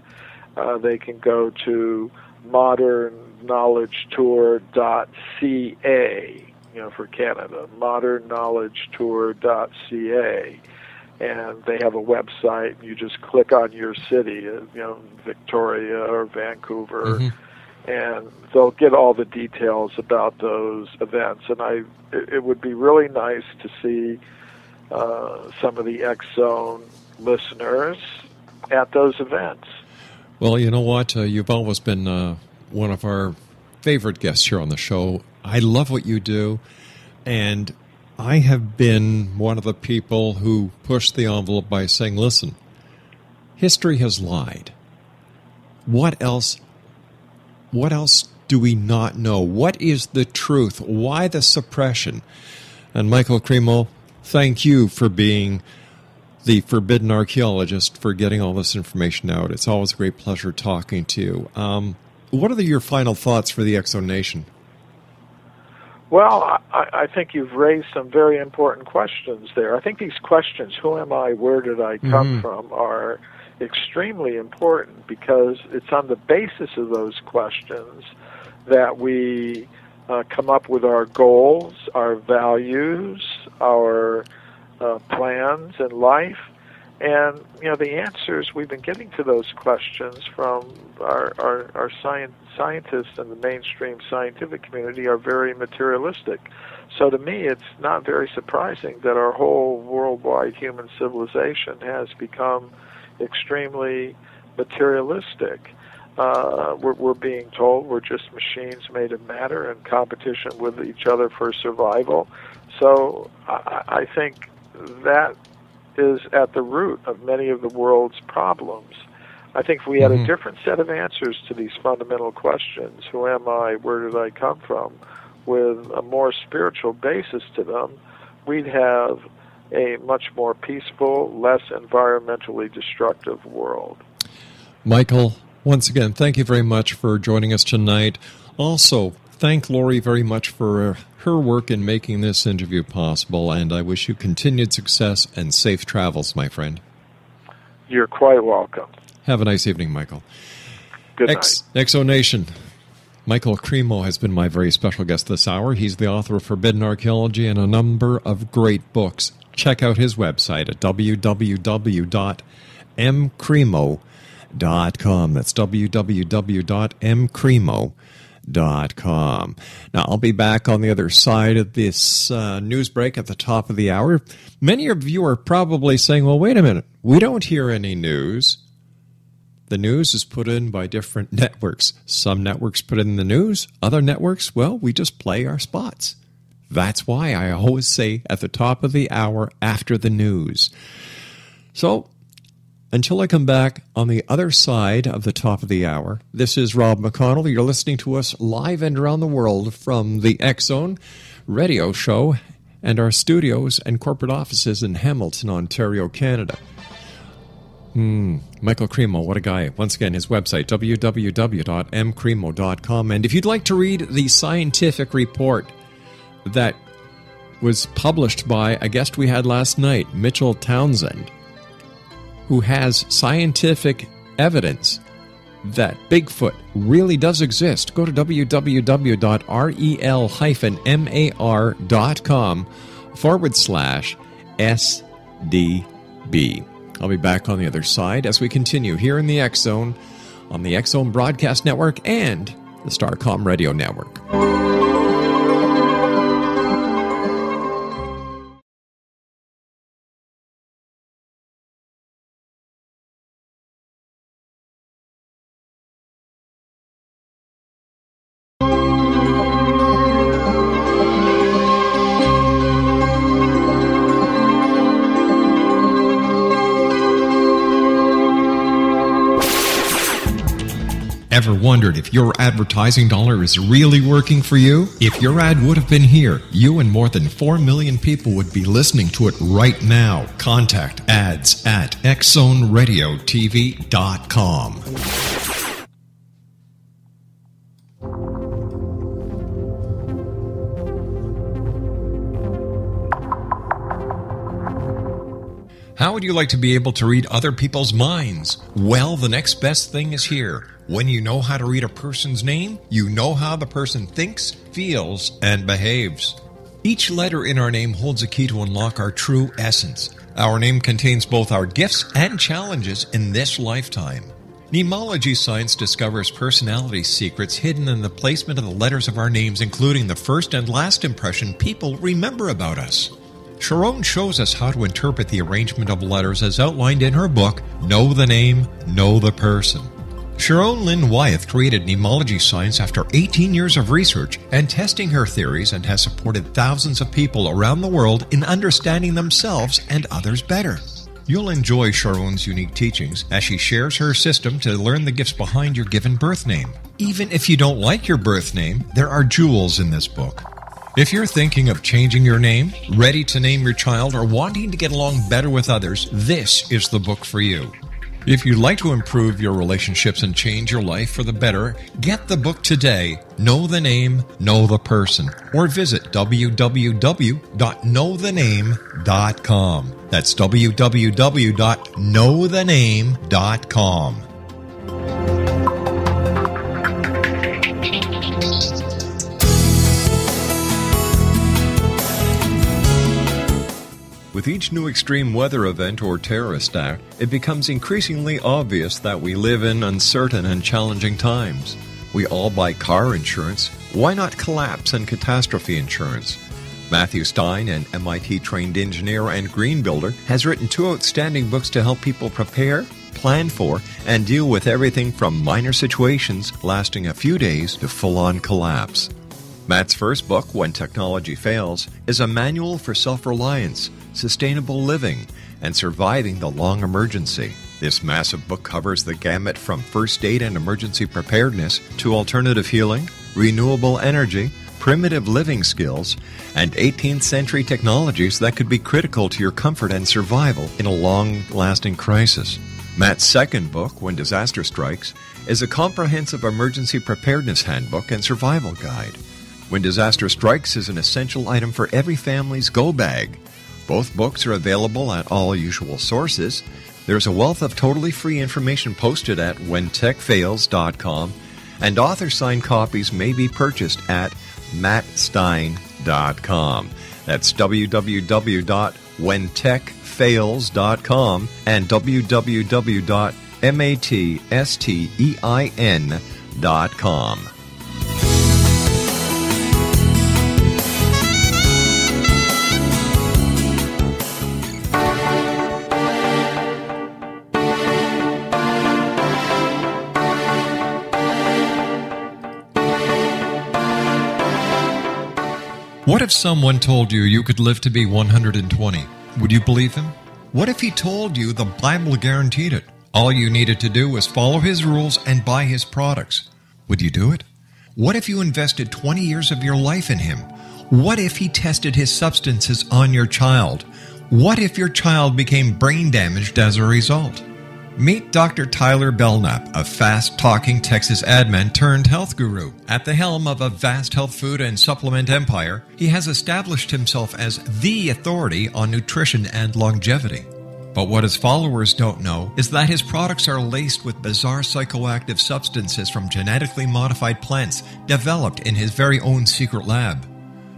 they can go to modernknowledgetour.ca, for Canada, modernknowledgetour.ca. And they have a website. You just click on your city, Victoria or Vancouver, mm-hmm. and they'll get all the details about those events. And it would be really nice to see some of the X-Zone listeners at those events. Well, you know what? You've always been one of our favorite guests here on the show. I love what you do, and I have been one of the people who pushed the envelope by saying, listen, history has lied. What else do we not know? What is the truth? Why the suppression? And Michael CREMO, thank you for being the forbidden archaeologist, for getting all this information out. It's always a great pleasure talking to you. What are your final thoughts for the X-Zone Nation? Well, I think you've raised some very important questions there. I think these questions, who am I, where did I come from, are extremely important, because it's on the basis of those questions that we come up with our goals, our values, our plans in life. And, the answers we've been getting to those questions from our scientists and the mainstream scientific community are very materialistic. So to me, it's not very surprising that our whole worldwide human civilization has become extremely materialistic. We're being told we're just machines made of matter in competition with each other for survival. So I think that is at the root of many of the world's problems. I think if we had a different set of answers to these fundamental questions, who am I, where did I come from, with a more spiritual basis to them, we'd have a much more peaceful, less environmentally destructive world. Michael, once again, thank you very much for joining us tonight. Also, thank Lori very much for her work in making this interview possible, and I wish you continued success and safe travels, my friend. You're quite welcome. Have a nice evening, Michael. Good night. X-Zone Nation. Michael CREMO has been my very special guest this hour. He's the author of Forbidden Archaeology and a number of great books. Check out his website at www.mcremo.com. That's www.mcremo.com. Now, I'll be back on the other side of this news break at the top of the hour. Many of you are probably saying, well, wait a minute, we don't hear any news. The news is put in by different networks. Some networks put in the news. Other networks, well, we just play our spots. That's why I always say at the top of the hour after the news. So, until I come back on the other side of the top of the hour, this is Rob McConnell. You're listening to us live and around the world from the X-Zone radio show and our studios and corporate offices in Hamilton, Ontario, Canada. Michael CREMO, what a guy. Once again, his website, www.mcremo.com. And if you'd like to read the scientific report that was published by a guest we had last night, Mitchell Townsend, who has scientific evidence that Bigfoot really does exist. Go to www.rel-mar.com/SDB. I'll be back on the other side as we continue here in the X Zone on the X Zone Broadcast Network and the Starcom Radio Network. Ever wondered if your advertising dollar is really working for you? If your ad would have been here, you and more than 4 million people would be listening to it right now. Contact ads at xzoneradiotv.com. How would you like to be able to read other people's minds? Well, the next best thing is here. When you know how to read a person's name, you know how the person thinks, feels, and behaves. Each letter in our name holds a key to unlock our true essence. Our name contains both our gifts and challenges in this lifetime. Mnemology science discovers personality secrets hidden in the placement of the letters of our names, including the first and last impression people remember about us. Sharon shows us how to interpret the arrangement of letters as outlined in her book, Know the Name, Know the Person. Sharon Lynn Wyeth created mnemology science after 18 years of research and testing her theories, and has supported thousands of people around the world in understanding themselves and others better. You'll enjoy Sharon's unique teachings as she shares her system to learn the gifts behind your given birth name. Even if you don't like your birth name, there are jewels in this book. If you're thinking of changing your name, ready to name your child, or wanting to get along better with others, this is the book for you. If you'd like to improve your relationships and change your life for the better, get the book today, Know the Name, Know the Person, or visit www.knowthename.com. That's www.knowthename.com. With each new extreme weather event or terrorist act, it becomes increasingly obvious that we live in uncertain and challenging times. We all buy car insurance. Why not collapse and catastrophe insurance? Matthew Stein, an MIT-trained engineer and green builder, has written 2 outstanding books to help people prepare, plan for, and deal with everything from minor situations lasting a few days to full-on collapse. Matt's first book, When Technology Fails, is a manual for self-reliance, sustainable living, and surviving the long emergency. This massive book covers the gamut from first aid and emergency preparedness to alternative healing, renewable energy, primitive living skills, and 18th century technologies that could be critical to your comfort and survival in a long-lasting crisis. Matt's second book, When Disaster Strikes, is a comprehensive emergency preparedness handbook and survival guide. When Disaster Strikes is an essential item for every family's go bag. Both books are available at all usual sources. There's a wealth of totally free information posted at whentechfails.com, and author-signed copies may be purchased at mattstein.com. That's www.whentechfails.com and www.mattstein.com. What if someone told you you could live to be 120? Would you believe him? What if he told you the Bible guaranteed it? All you needed to do was follow his rules and buy his products. Would you do it? What if you invested 20 years of your life in him? What if he tested his substances on your child? What if your child became brain damaged as a result? Meet Dr. Tyler Belknap, a fast-talking Texas admin turned health guru. At the helm of a vast health food and supplement empire, he has established himself as the authority on nutrition and longevity. But what his followers don't know is that his products are laced with bizarre psychoactive substances from genetically modified plants developed in his very own secret lab.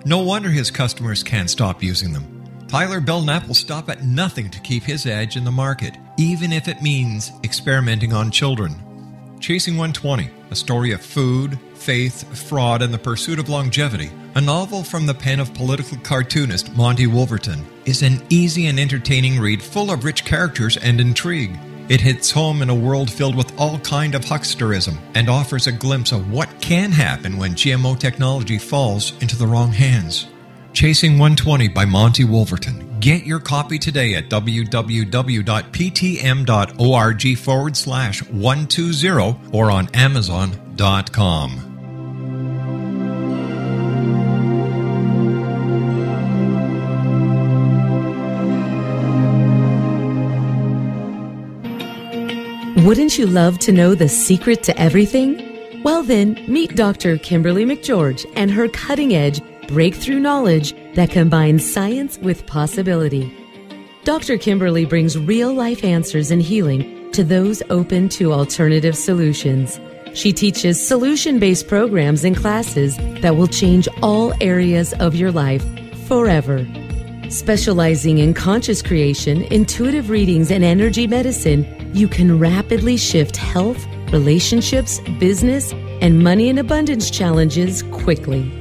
No wonder his customers can't stop using them. Tyler Belknap will stop at nothing to keep his edge in the market, even if it means experimenting on children. Chasing 120, a story of food, faith, fraud, and the pursuit of longevity, a novel from the pen of political cartoonist Monty Wolverton, is an easy and entertaining read full of rich characters and intrigue. It hits home in a world filled with all kind of hucksterism and offers a glimpse of what can happen when GMO technology falls into the wrong hands. Chasing 120 by Monty Wolverton. Get your copy today at www.ptm.org/120 or on Amazon.com. Wouldn't you love to know the secret to everything? Well then, meet Dr. Kimberly McGeorge and her cutting-edge breakthrough knowledge that combines science with possibility. Dr. Kimberly brings real-life answers and healing to those open to alternative solutions. She teaches solution-based programs and classes that will change all areas of your life forever. Specializing in conscious creation, intuitive readings, and energy medicine, you can rapidly shift health, relationships, business, and money and abundance challenges quickly.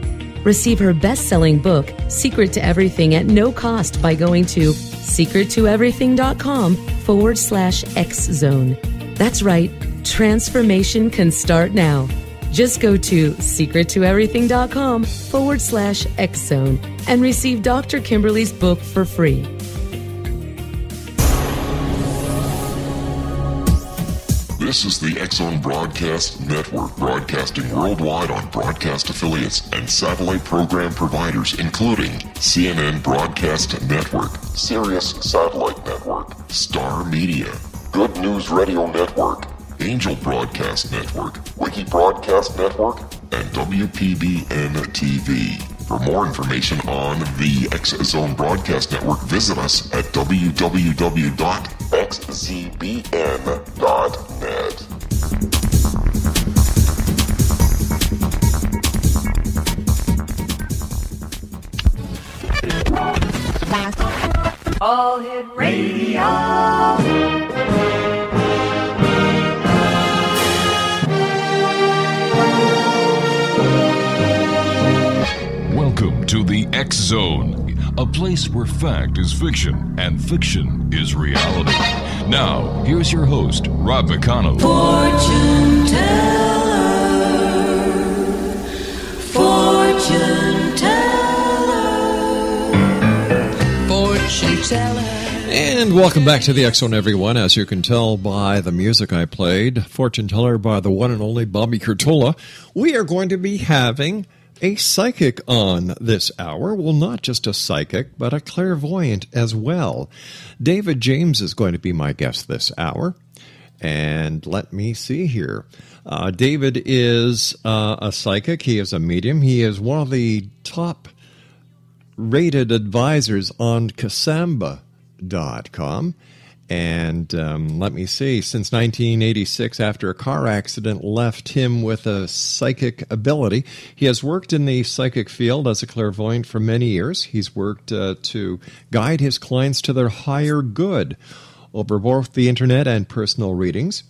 Receive her best-selling book, Secret to Everything, at no cost by going to secrettoeverything.com/X-Zone. That's right, transformation can start now. Just go to secrettoeverything.com/X-Zone and receive Dr. Kimberly's book for free. This is the X-Zone Broadcast Network, broadcasting worldwide on broadcast affiliates and satellite program providers, including CNN Broadcast Network, Sirius Satellite Network, Star Media, Good News Radio Network, Angel Broadcast Network, Wiki Broadcast Network, and WPBN TV. For more information on the X-Zone Broadcast Network, visit us at www.xzbn.net. All Hit Radio. Welcome to the X-Zone, a place where fact is fiction and fiction is reality. Now, here's your host, Rob McConnell. Fortune teller, fortune teller, fortune teller. And welcome back to the X-Zone, everyone. As you can tell by the music I played, Fortune Teller by the one and only Bobby Curtola, we are going to be having a psychic on this hour. Well, not just a psychic, but a clairvoyant as well. David James is going to be my guest this hour. And let me see here. David is a psychic. He is a medium. He is one of the top rated advisors on Kasamba.com. And let me see, since 1986, after a car accident left him with a psychic ability, he has worked in the psychic field as a clairvoyant for many years. He's worked to guide his clients to their higher good over both the internet and personal readings.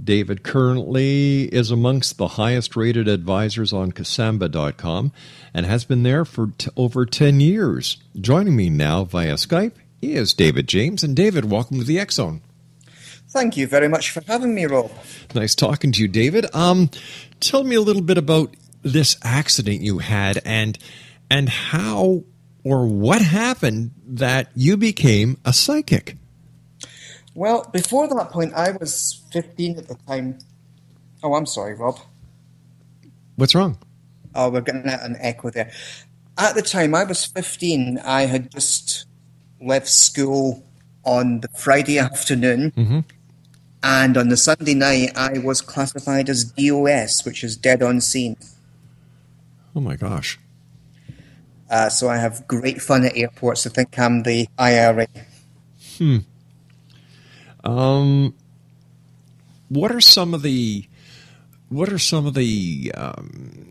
David currently is amongst the highest-rated advisors on Kasamba.com and has been there for over 10 years. Joining me now via Skype is David James. And David, welcome to the X-Zone. Thank you very much for having me, Rob. Nice talking to you, David. Tell me a little bit about this accident you had and how or what happened that you became a psychic. Well, before that point, I was 15 at the time. Oh, I'm sorry, Rob. What's wrong? Oh, we're getting an echo there. At the time, I was 15. I had just left school on the Friday afternoon, And on the Sunday night, I was classified as DOS, which is dead on scene. Oh, my gosh. So I have great fun at airports. I think I'm the IRA. What are some of the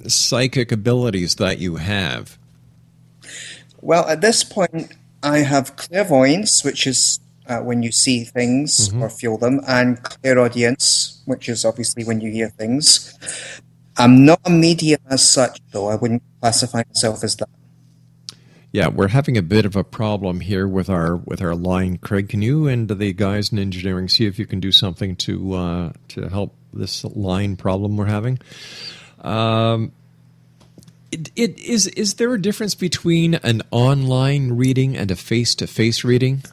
psychic abilities that you have? Well, at this point, I have clairvoyance, which is when you see things or feel them, and clairaudience, which is obviously when you hear things. I'm not a medium as such, though. I wouldn't classify myself as that. Yeah, we're having a bit of a problem here with our line. Craig, can you and the guys in engineering see if you can do something to help this line problem we're having? Is there a difference between an online reading and a face-to-face reading?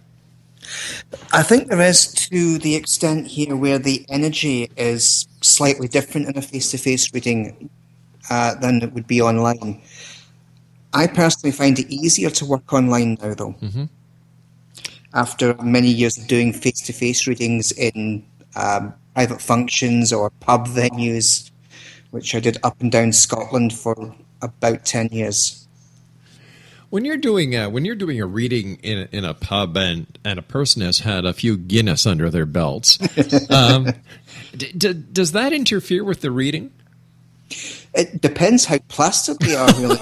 I think there is, to the extent here where the energy is slightly different in a face-to-face reading than it would be online. I personally find it easier to work online now, though. After many years of doing face-to-face readings in private functions or pub venues, which I did up and down Scotland for about 10 years. When you're doing a reading in a pub and a person has had a few Guinness under their belts, does that interfere with the reading? It depends how plastered they are, really.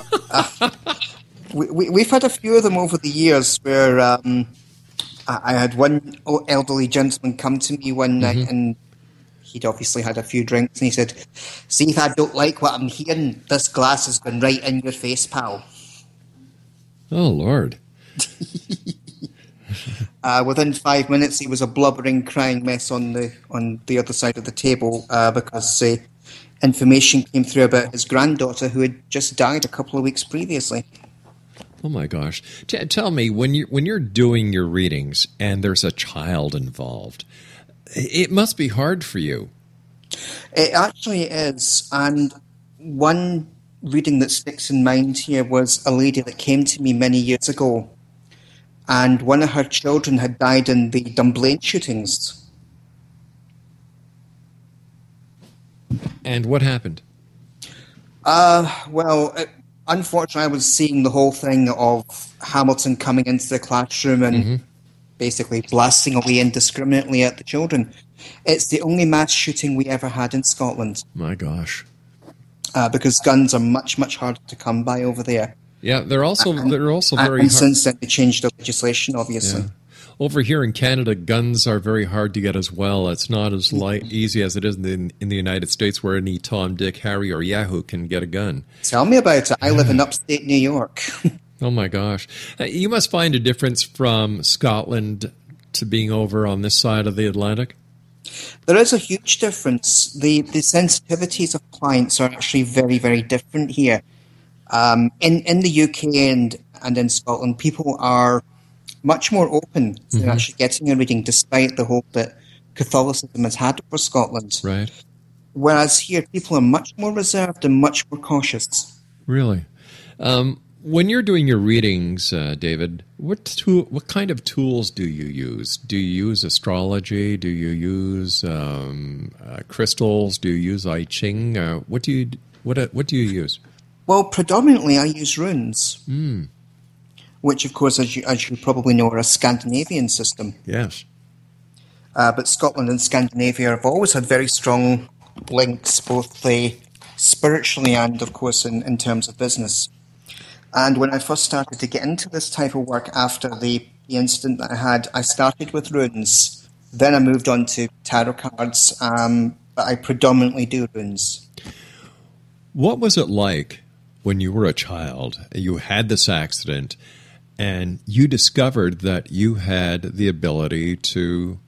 We've had a few of them over the years where I had one elderly gentleman come to me one night, and he'd obviously had a few drinks, and he said, "See, if I don't like what I'm hearing, this glass has gone right in your face, pal." Oh, Lord. Within 5 minutes, he was a blubbering, crying mess on the other side of the table because information came through about his granddaughter who had just died a couple of weeks previously. Oh my gosh! Tell me, when you're doing your readings and there's a child involved, it must be hard for you. It actually is, and one reading that sticks in mind here was a lady that came to me many years ago, and one of her children had died in the Dunblane shootings. And what happened? Unfortunately, I was seeing the whole thing of Hamilton coming into the classroom and basically blasting away indiscriminately at the children. It's the only mass shooting we ever had in Scotland. My gosh. Because guns are much, much harder to come by over there. Yeah, they're also very and since then, they changed the legislation, obviously. Yeah. Over here in Canada, guns are very hard to get as well. It's not as easy as it is in the United States, where any Tom, Dick, Harry, or Yahoo can get a gun. Tell me about it. I live in upstate New York. Oh, my gosh. You must find a difference from Scotland to being over on this side of the Atlantic? There is a huge difference. The sensitivities of clients are actually very, very different here. In the UK and in Scotland, people are much more open to actually getting a reading, despite the hope that Catholicism has had over Scotland. Right. Whereas here, people are much more reserved and much more cautious. Really? When you're doing your readings, David, what kind of tools do you use? Do you use astrology? Do you use crystals? Do you use I Ching? What do you use? Well, predominantly I use runes. Which, of course, as you probably know, are a Scandinavian system. Yes. But Scotland and Scandinavia have always had very strong links, both spiritually and, of course, in terms of business. And when I first started to get into this type of work after the incident that I had, I started with runes. Then I moved on to tarot cards, but I predominantly do runes. What was it like when you were a child? You had this accident, and you discovered that you had the ability to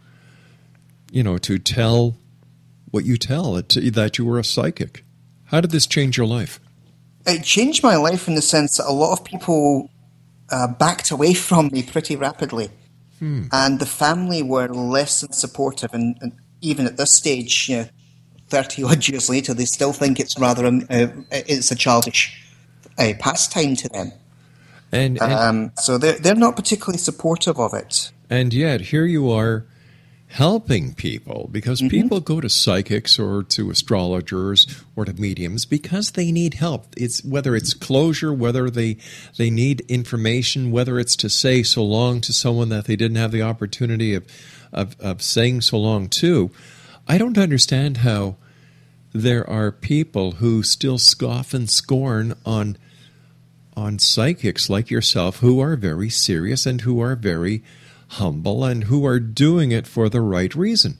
tell what you tell, that you were a psychic. How did this change your life? It changed my life in the sense that a lot of people backed away from me pretty rapidly. And the family were less than supportive. And even at this stage, 30-odd years later, they still think it's it's a childish pastime to them. And so they're not particularly supportive of it. And yet, here you are, helping people, because people go to psychics or to astrologers or to mediums because they need help. It's whether it's closure, whether they need information, whether it's to say so long to someone that they didn't have the opportunity of saying so long to. I don't understand how there are people who still scoff and scorn on psychics like yourself, who are very serious and who are very humble and who are doing it for the right reason.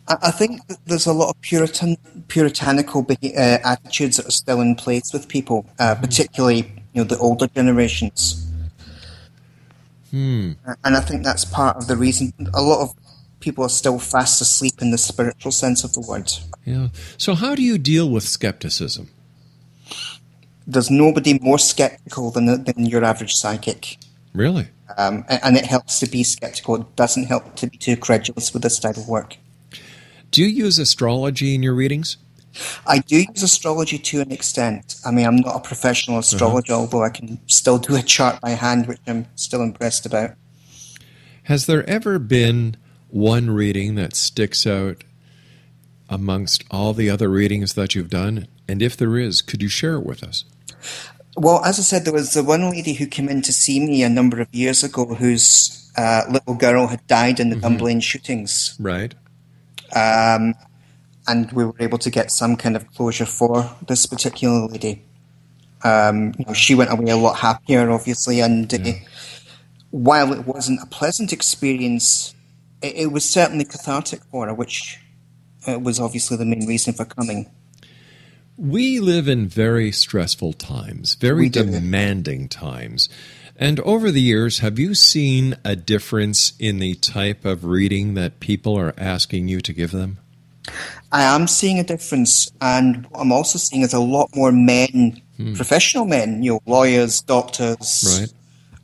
I think that there's a lot of puritanical attitudes that are still in place with people, particularly the older generations. And I think that's part of the reason a lot of people are still fast asleep in the spiritual sense of the word. Yeah. So how do you deal with skepticism? There's nobody more skeptical than your average psychic. Really? And it helps to be skeptical. It doesn't help to be too credulous with this type of work. Do you use astrology in your readings? I do use astrology to an extent. I mean, I'm not a professional astrologer, although I can still do a chart by hand, which I'm still impressed about. Has there ever been one reading that sticks out amongst all the other readings that you've done? And if there is, could you share it with us? Well, as I said, there was the one lady who came in to see me a number of years ago whose little girl had died in the Dunblane shootings. Right. And we were able to get some kind of closure for this particular lady. She went away a lot happier, obviously, and while it wasn't a pleasant experience, it was certainly cathartic for her, which was obviously the main reason for coming. We live in very stressful times, very demanding times. And over the years, have you seen a difference in the type of reading that people are asking you to give them? I am seeing a difference, and what I'm also seeing is a lot more men, professional men, lawyers, doctors,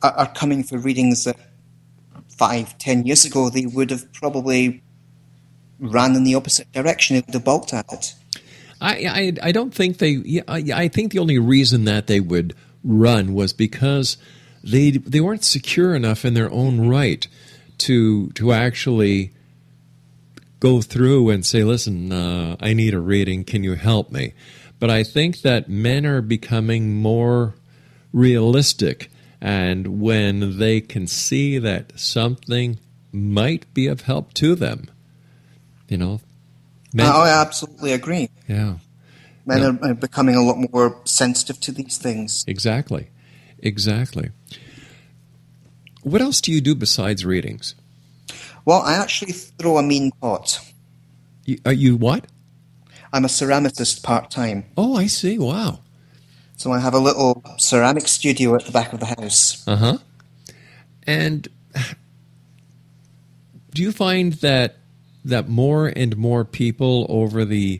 are coming for readings that 5-10 years ago they would have probably ran in the opposite direction. They would have balked at it. I don't think they. I think the only reason that they would run was because they weren't secure enough in their own right to actually go through and say, "Listen, I need a reading. Can you help me?" But I think that men are becoming more realistic, and when they can see that something might be of help to them, I absolutely agree. Yeah. Men are becoming a lot more sensitive to these things. Exactly. What else do you do besides readings? Well, I actually throw a mean pot. You what? I'm a ceramicist part-time. Oh, I see. Wow. So I have a little ceramic studio at the back of the house. Uh-huh. And do you find that more and more people over the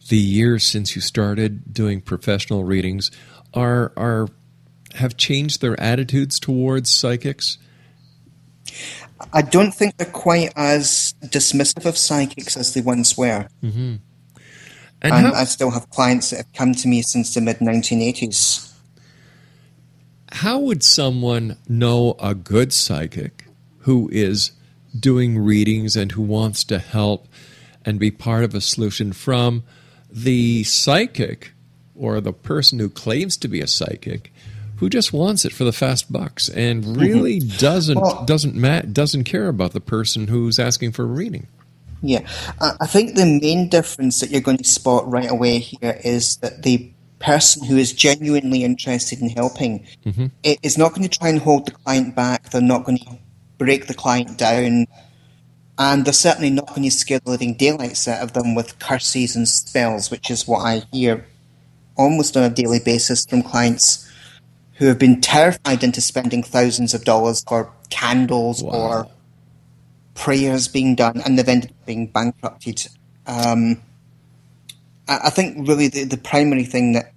years since you started doing professional readings have changed their attitudes towards psychics? I don't think they're quite as dismissive of psychics as they once were. Mm-hmm. And I still have clients that have come to me since the mid-1980s. How would someone know a good psychic who is doing readings and who wants to help and be part of a solution from the psychic or the person who claims to be a psychic who just wants it for the fast bucks and really doesn't care about the person who's asking for a reading? Yeah, I think the main difference that you're going to spot right away here is that the person who is genuinely interested in helping is not going to try and hold the client back. They're not going to break the client down, and they're certainly not going to scare the living daylights out of them with curses and spells, which is what I hear almost on a daily basis from clients who have been terrified into spending thousands of dollars for candles or prayers being done, and they've ended up being bankrupted. I think really the primary thing that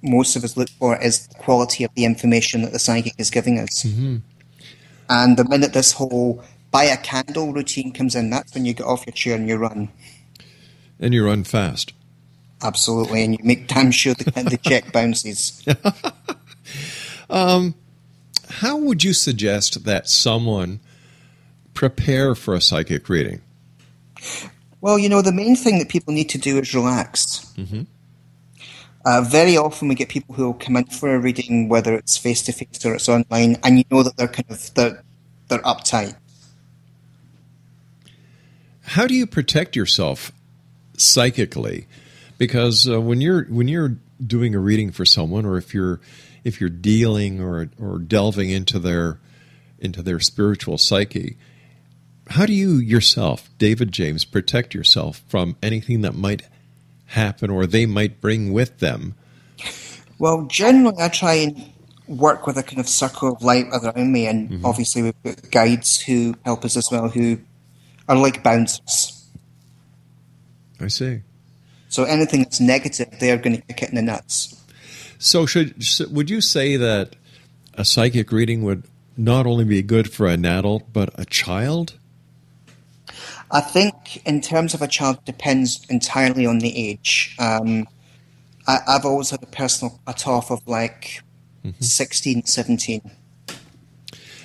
most of us look for is the quality of the information that the psychic is giving us. Mm-hmm. And the minute this whole buy a candle routine comes in, that's when you get off your chair and you run. And you run fast. Absolutely, and you make damn sure the check bounces. How would you suggest that someone prepare for a psychic reading? Well, the main thing that people need to do is relax. Mm-hmm. Very often we get people who will come in for a reading, whether it's face-to-face or it's online, and you know that they're uptight. How do you protect yourself psychically? Because when you're doing a reading for someone, or if you're dealing or delving into their spiritual psyche, how do you yourself, David James, protect yourself from anything that might happen or they might bring with them? Well, generally I try and work with a kind of circle of light around me, and obviously we've got guides who help us as well, who are like bouncers. I see. So anything that's negative, they're going to kick it in the nuts. So would you say that a psychic reading would not only be good for an adult, but a child? I think in terms of a child, it depends entirely on the age. I've always had a personal cutoff of 16, 17.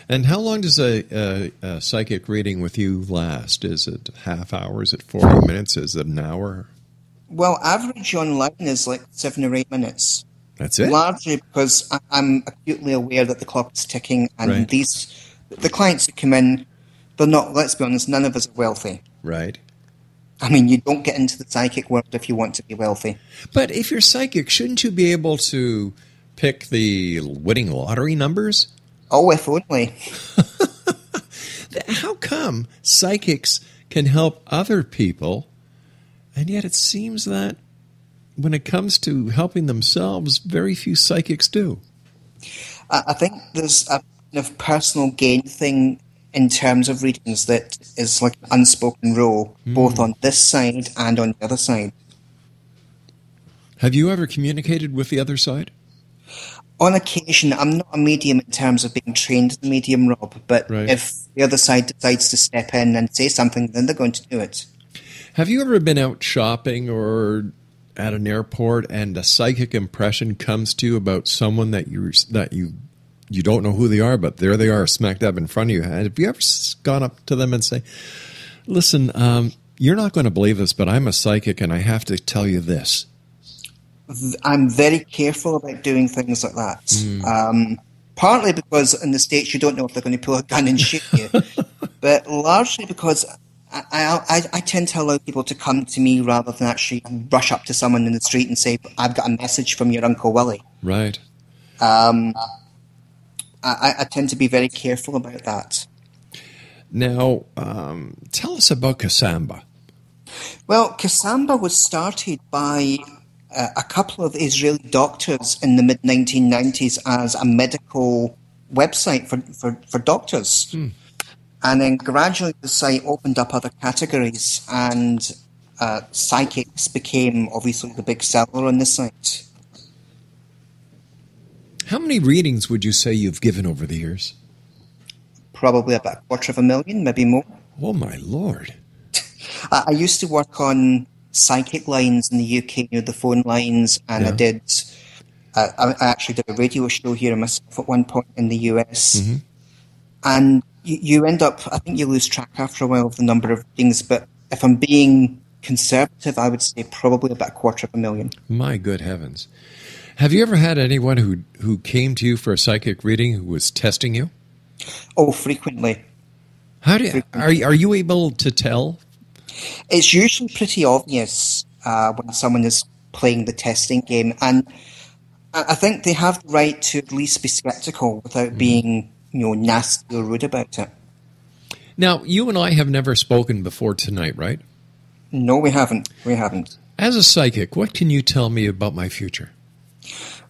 And how long does a psychic reading with you last? Is it half hour? Is it 40 minutes? Is it an hour? Well, average online is 7 or 8 minutes. That's it? Largely because I'm acutely aware that the clock is ticking, and the clients that come in, they're not, let's be honest, none of us are wealthy. Right. I mean, you don't get into the psychic world if you want to be wealthy. But if you're psychic, shouldn't you be able to pick the winning lottery numbers? Oh, if only. How come psychics can help other people, and yet it seems that when it comes to helping themselves, very few psychics do? I think there's a kind of personal gain thing in terms of readings that is like an unspoken rule, both on this side and on the other side. Have you ever communicated with the other side? On occasion. I'm not a medium in terms of being trained as a medium, Rob, but if the other side decides to step in and say something, then they're going to do it. Have you ever been out shopping or at an airport and a psychic impression comes to you about someone that you don't know who they are, but there they are, smack dab in front of you? Have you ever gone up to them and say, listen, you're not going to believe this, but I'm a psychic and I have to tell you this? I'm very careful about doing things like that. Partly because in the States you don't know if they're going to pull a gun and shoot you, but largely because I tend to allow people to come to me rather than actually rush up to someone in the street and say, I've got a message from your Uncle Willie. Right. I tend to be very careful about that. Now, tell us about Kasamba. Well, Kasamba was started by a couple of Israeli doctors in the mid-1990s as a medical website for doctors. And then gradually the site opened up other categories, and psychics became obviously the big seller on the site. How many readings would you say you've given over the years? Probably about 250,000, maybe more. Oh, my Lord. I used to work on psychic lines in the UK, the phone lines, and I actually did a radio show here myself at one point in the US. And you end up, I think you lose track after a while of the number of things, but if I'm being conservative, I would say probably about 250,000. My good heavens. Have you ever had anyone who came to you for a psychic reading who was testing you? Oh, frequently. Are you able to tell? It's usually pretty obvious when someone is playing the testing game, and I think they have the right to at least be skeptical without being, nasty or rude about it. Now, you and I have never spoken before tonight, right? No, we haven't. We haven't. As a psychic, what can you tell me about my future?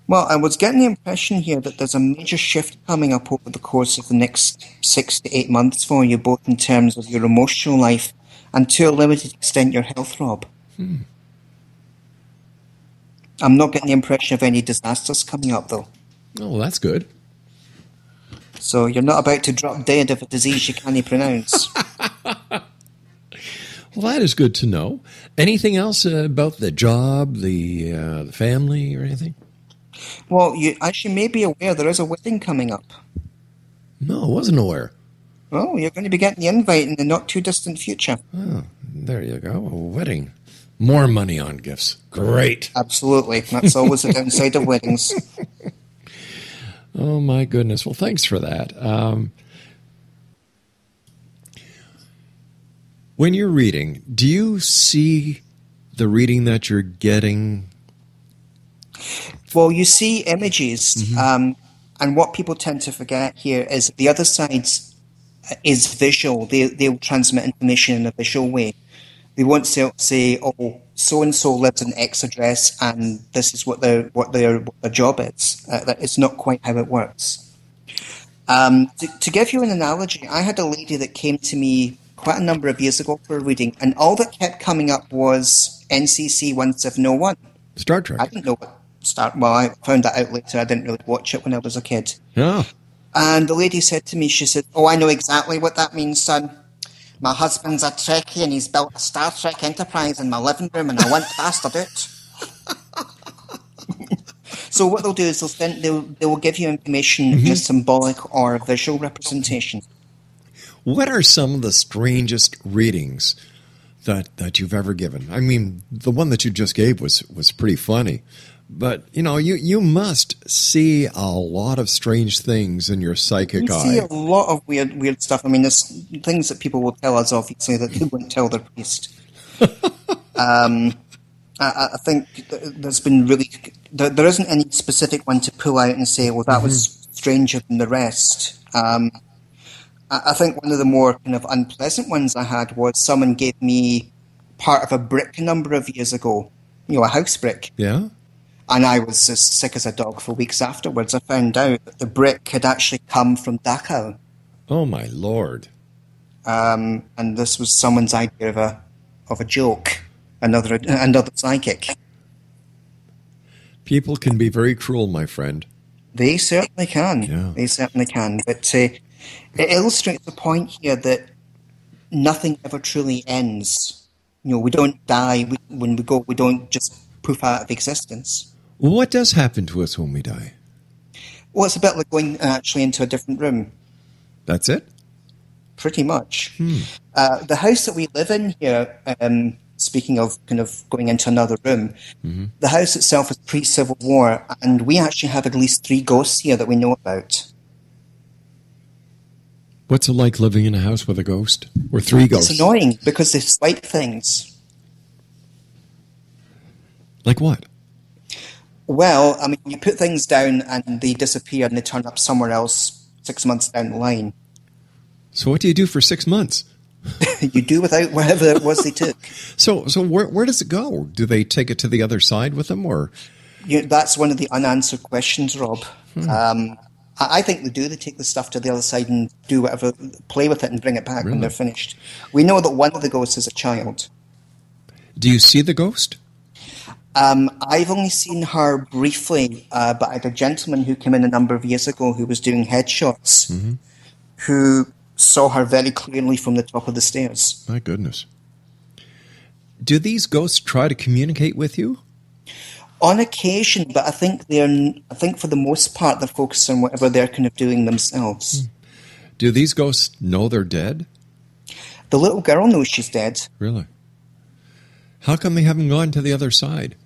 Well, I was getting the impression here that there's a major shift coming up over the course of the next 6 to 8 months for you, both in terms of your emotional life and to a limited extent your health, Rob. I'm not getting the impression of any disasters coming up, though. Oh, well, that's good. So you're not about to drop dead of a disease you can't pronounce. Well, that is good to know. Anything else about the job, the family, or anything? Well, you actually may be aware there is a wedding coming up. No, I wasn't aware. Well, you're going to be getting the invite in the not-too-distant future. Oh, there you go. A wedding. More money on gifts. Great. Absolutely. That's always the downside of weddings. Oh, my goodness. Well, thanks for that. When you're reading, do you see the reading that you're getting? Well, you see images, and what people tend to forget here is the other side is visual. They'll transmit information in a visual way. They won't say, "Oh, so and so lives in X address, and this is what their job is." It's not quite how it works. To give you an analogy, I had a lady that came to me quite a number of years ago for a reading, and all that kept coming up was NCC 1701. Star Trek. I didn't know what Well, I found that out later. I didn't really watch it when I was a kid. Yeah. And the lady said to me, she said, "Oh, I know exactly what that means, son. My husband's a Trekkie and he's built a Star Trek Enterprise in my living room and I want bastard out." So what they'll do is they will give you information, either symbolic or visual representation. What are some of the strangest readings that you've ever given? I mean, the one that you just gave was pretty funny. But, you must see a lot of strange things in your psychic eye. You see a lot of weird stuff. I mean, there's things that people will tell us, obviously, that they won't tell their priest. I think there's been really... There isn't any specific one to pull out and say, well, that was stranger than the rest. I think one of the more kind of unpleasant ones I had was someone gave me part of a brick a number of years ago. A house brick. Yeah? And I was as sick as a dog for weeks afterwards. I found out that the brick had actually come from Dachau. Oh, my Lord. And this was someone's idea of a joke, another psychic. People can be very cruel, my friend. They certainly can. Yeah. They certainly can. But it illustrates the point here that nothing ever truly ends. We don't die. When we go, we don't just poof out of existence. Well, what does happen to us when we die? Well, it's a bit like going actually into a different room. That's it? Pretty much. The house that we live in here, speaking of kind of going into another room, the house itself is pre-Civil War, and we actually have at least 3 ghosts here that we know about. What's it like living in a house with a ghost? Or 3 ghosts? It's annoying because they swipe things. Like what? Well, I mean, you put things down and they disappear and they turn up somewhere else 6 months down the line. So what do you do for 6 months? You do without whatever it was they took. So where does it go? Do they take it to the other side with them, or? That's one of the unanswered questions, Rob. I think they do. They take the stuff to the other side and do whatever, play with it and bring it back when they're finished. We know that one of the ghosts is a child. Do you see the ghost? I've only seen her briefly, but I had a gentleman who came in a number of years ago who was doing headshots, who saw her very clearly from the top of the stairs. My goodness. Do these ghosts try to communicate with you? On occasion, but I think for the most part they're focused on whatever they're kind of doing themselves. Do these ghosts know they're dead? The little girl knows she's dead. Really? How come they haven't gone to the other side?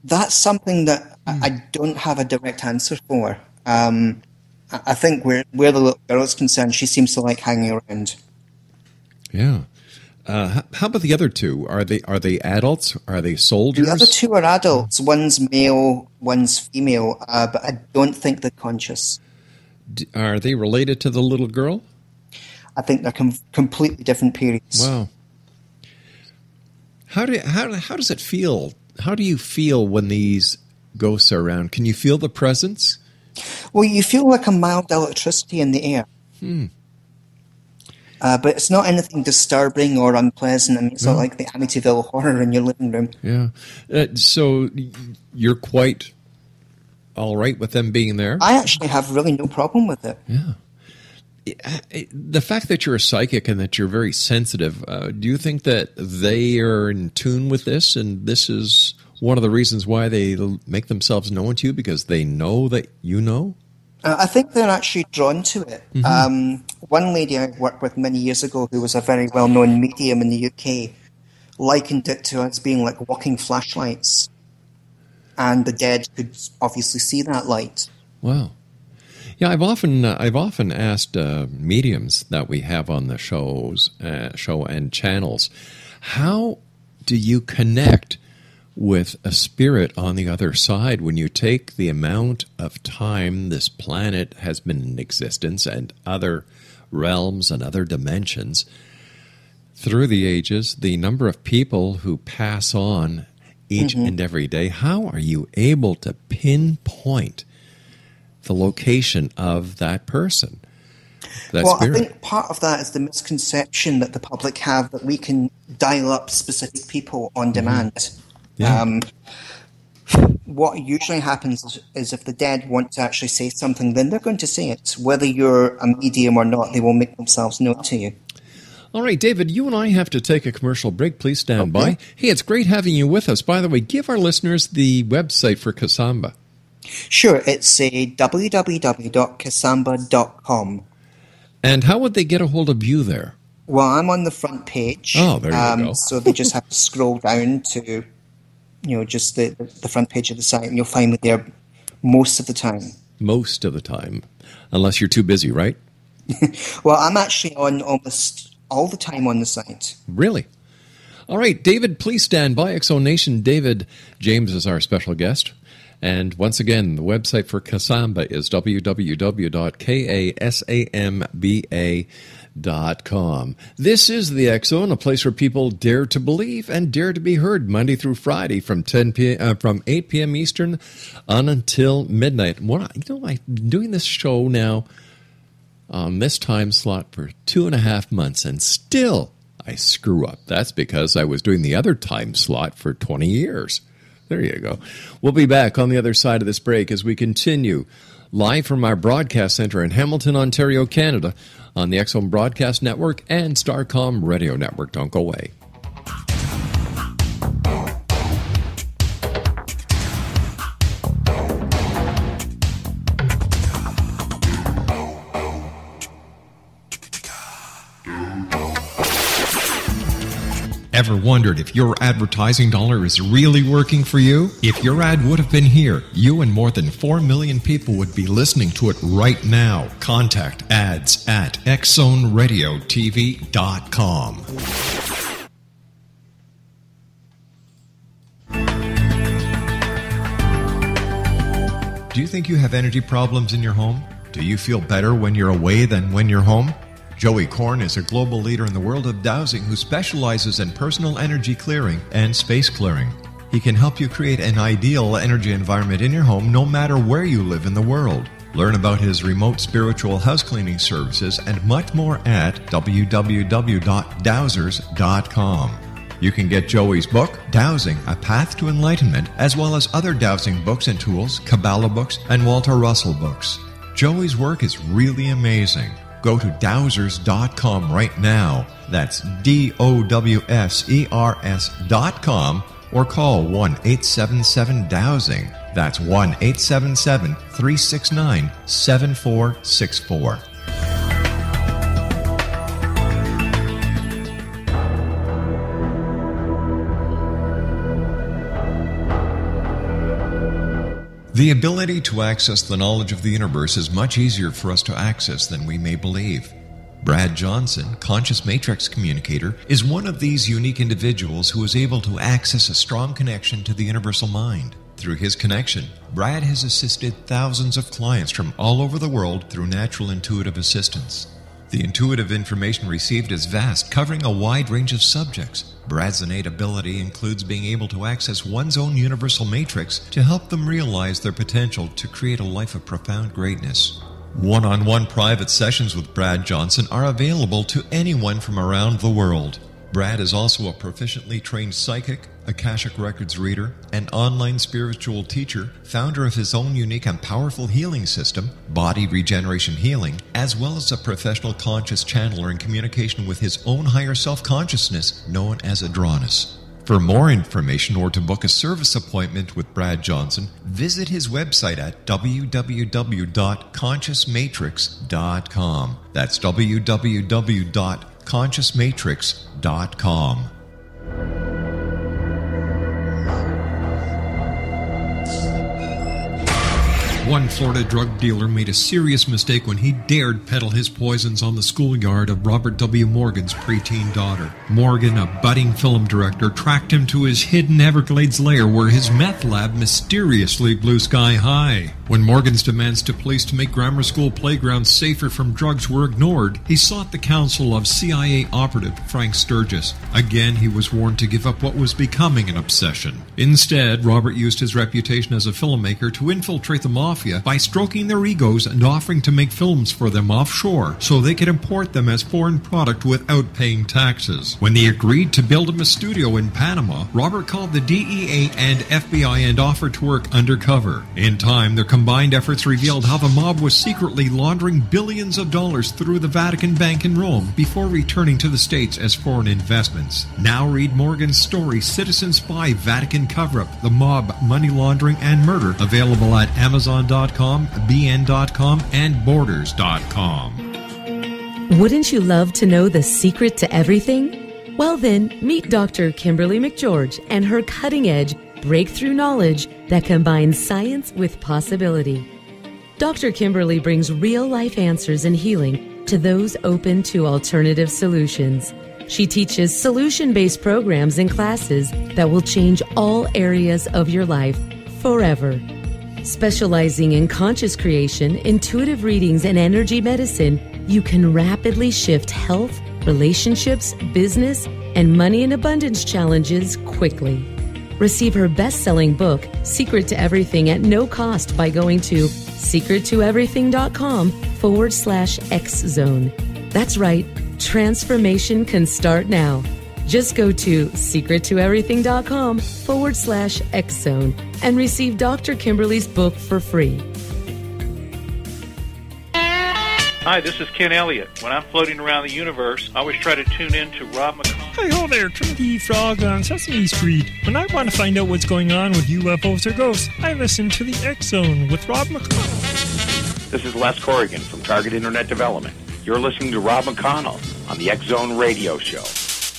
That's something that I don't have a direct answer for. I think where the little girl is concerned, she seems to like hanging around. Yeah. How about the other 2? Are they adults? Are they soldiers? The other 2 are adults. One's male, one's female, but I don't think they're conscious. Are they related to the little girl? I think they're completely different periods. Wow. How does it feel? How do you feel when these ghosts are around? Can you feel the presence? Well, you feel like a mild electricity in the air. But it's not anything disturbing or unpleasant. I mean, it's not like the Amityville Horror in your living room. Yeah. So you're quite all right with them being there? I actually have really no problem with it. Yeah. The fact that you're a psychic and that you're very sensitive, do you think that they are in tune with this, and this is one of the reasons why they make themselves known to you, because they know that you know? I think they're actually drawn to it. Mm-hmm. One lady I worked with many years ago, who was a very well-known medium in the UK, likened it to us being like walking flashlights, and the dead could obviously see that light. Wow. Yeah, I've often asked mediums that we have on the show and channels, how do you connect with a spirit on the other side when you take the amount of time this planet has been in existence and other realms and other dimensions through the ages, the number of people who pass on each and every day? How are you able to pinpoint the location of that person, that spirit? I think part of that is the misconception that the public have that we can dial up specific people on demand. Yeah. What usually happens is if the dead want to actually say something, then they're going to say it. Whether you're a medium or not, they will make themselves known to you. All right, David, you and I have to take a commercial break. Please stand by. Hey, it's great having you with us. By the way, give our listeners the website for Kasamba. Sure, it's www.kasamba.com. And how would they get a hold of you there? Well, I'm on the front page. Oh, there you go. So they just have to scroll down to, just the front page of the site, and you'll find me there most of the time. Most of the time. Unless you're too busy, right? Well, I'm actually on almost all the time on the site. Really? All right, David, please stand by. X-Zone Nation, David James is our special guest. And once again, the website for Kasamba is www.kasamba.com. This is the X-Zone, a place where people dare to believe and dare to be heard Monday through Friday from 8 p.m. Eastern on until midnight. I've been doing this show now on this time slot for 2.5 months, and still I screw up. That's because I was doing the other time slot for 20 years. There you go. We'll be back on the other side of this break as we continue live from our broadcast center in Hamilton, Ontario, Canada, on the X-Zone Broadcast Network and Starcom Radio Network. Don't go away. Ever wondered if your advertising dollar is really working for you? If your ad would have been here, you and more than 4 million people would be listening to it right now. Contact ads at xzoneradiotv.com. Do you think you have energy problems in your home? Do you feel better when you're away than when you're home? Joey Korn is a global leader in the world of dowsing who specializes in personal energy clearing and space clearing. He can help you create an ideal energy environment in your home no matter where you live in the world. Learn about his remote spiritual house cleaning services and much more at www.dowsers.com. You can get Joey's book, Dowsing, A Path to Enlightenment, as well as other dowsing books and tools, Kabbalah books, and Walter Russell books. Joey's work is really amazing. Go to dowsers.com right now. That's DOWSERS.com or call 1-877-DOWSING. That's 1-877-369-7464. The ability to access the knowledge of the universe is much easier for us to access than we may believe. Brad Johnson, Conscious Matrix Communicator, is one of these unique individuals who is able to access a strong connection to the universal mind. Through his connection, Brad has assisted thousands of clients from all over the world through natural intuitive assistance. The intuitive information received is vast, covering a wide range of subjects. Brad's innate ability includes being able to access one's own universal matrix to help them realize their potential to create a life of profound greatness. One-on-one private sessions with Brad Johnson are available to anyone from around the world. Brad is also a proficiently trained psychic, Akashic Records reader, an online spiritual teacher, founder of his own unique and powerful healing system, Body Regeneration Healing, as well as a professional conscious channeler in communication with his own higher self-consciousness known as Adronis. For more information or to book a service appointment with Brad Johnson, visit his website at www.consciousmatrix.com. That's www.consciousmatrix.com. One Florida drug dealer made a serious mistake when he dared peddle his poisons on the schoolyard of Robert W. Morgan's preteen daughter. Morgan, a budding film director, tracked him to his hidden Everglades lair where his meth lab mysteriously blew sky high. When Morgan's demands to police to make grammar school playgrounds safer from drugs were ignored, he sought the counsel of CIA operative Frank Sturgis. Again, he was warned to give up what was becoming an obsession. Instead, Robert used his reputation as a filmmaker to infiltrate the mafia by stroking their egos and offering to make films for them offshore so they could import them as foreign product without paying taxes. When they agreed to build him a studio in Panama, Robert called the DEA and FBI and offered to work undercover. In time, their combined efforts revealed how the mob was secretly laundering billions of dollars through the Vatican Bank in Rome before returning to the States as foreign investments. Now read Morgan's story, Citizen Spy, Vatican Cover-Up, The Mob, Money Laundering, and Murder, available at Amazon.com, BN.com, and Borders.com. Wouldn't you love to know the secret to everything? Well then, meet Dr. Kimberly McGeorge and her cutting-edge breakthrough knowledge that combines science with possibility. Dr. Kimberly brings real-life answers and healing to those open to alternative solutions. She teaches solution-based programs and classes that will change all areas of your life forever. Specializing in conscious creation, intuitive readings, and energy medicine, you can rapidly shift health, relationships, business, and money and abundance challenges quickly. Receive her best-selling book, Secret to Everything, at no cost by going to secrettoeverything.com/X-Zone. That's right, transformation can start now. Just go to secrettoeverything.com/X-Zone and receive Dr. Kimberly's book for free. Hi, this is Ken Elliott. When I'm floating around the universe, I always try to tune in to Rob McConnell. Hi ho there, Trinity Frog on Sesame Street. When I want to find out what's going on with UFOs or ghosts, I listen to the X-Zone with Rob McConnell. This is Les Corrigan from Target Internet Development. You're listening to Rob McConnell on the X-Zone Radio Show.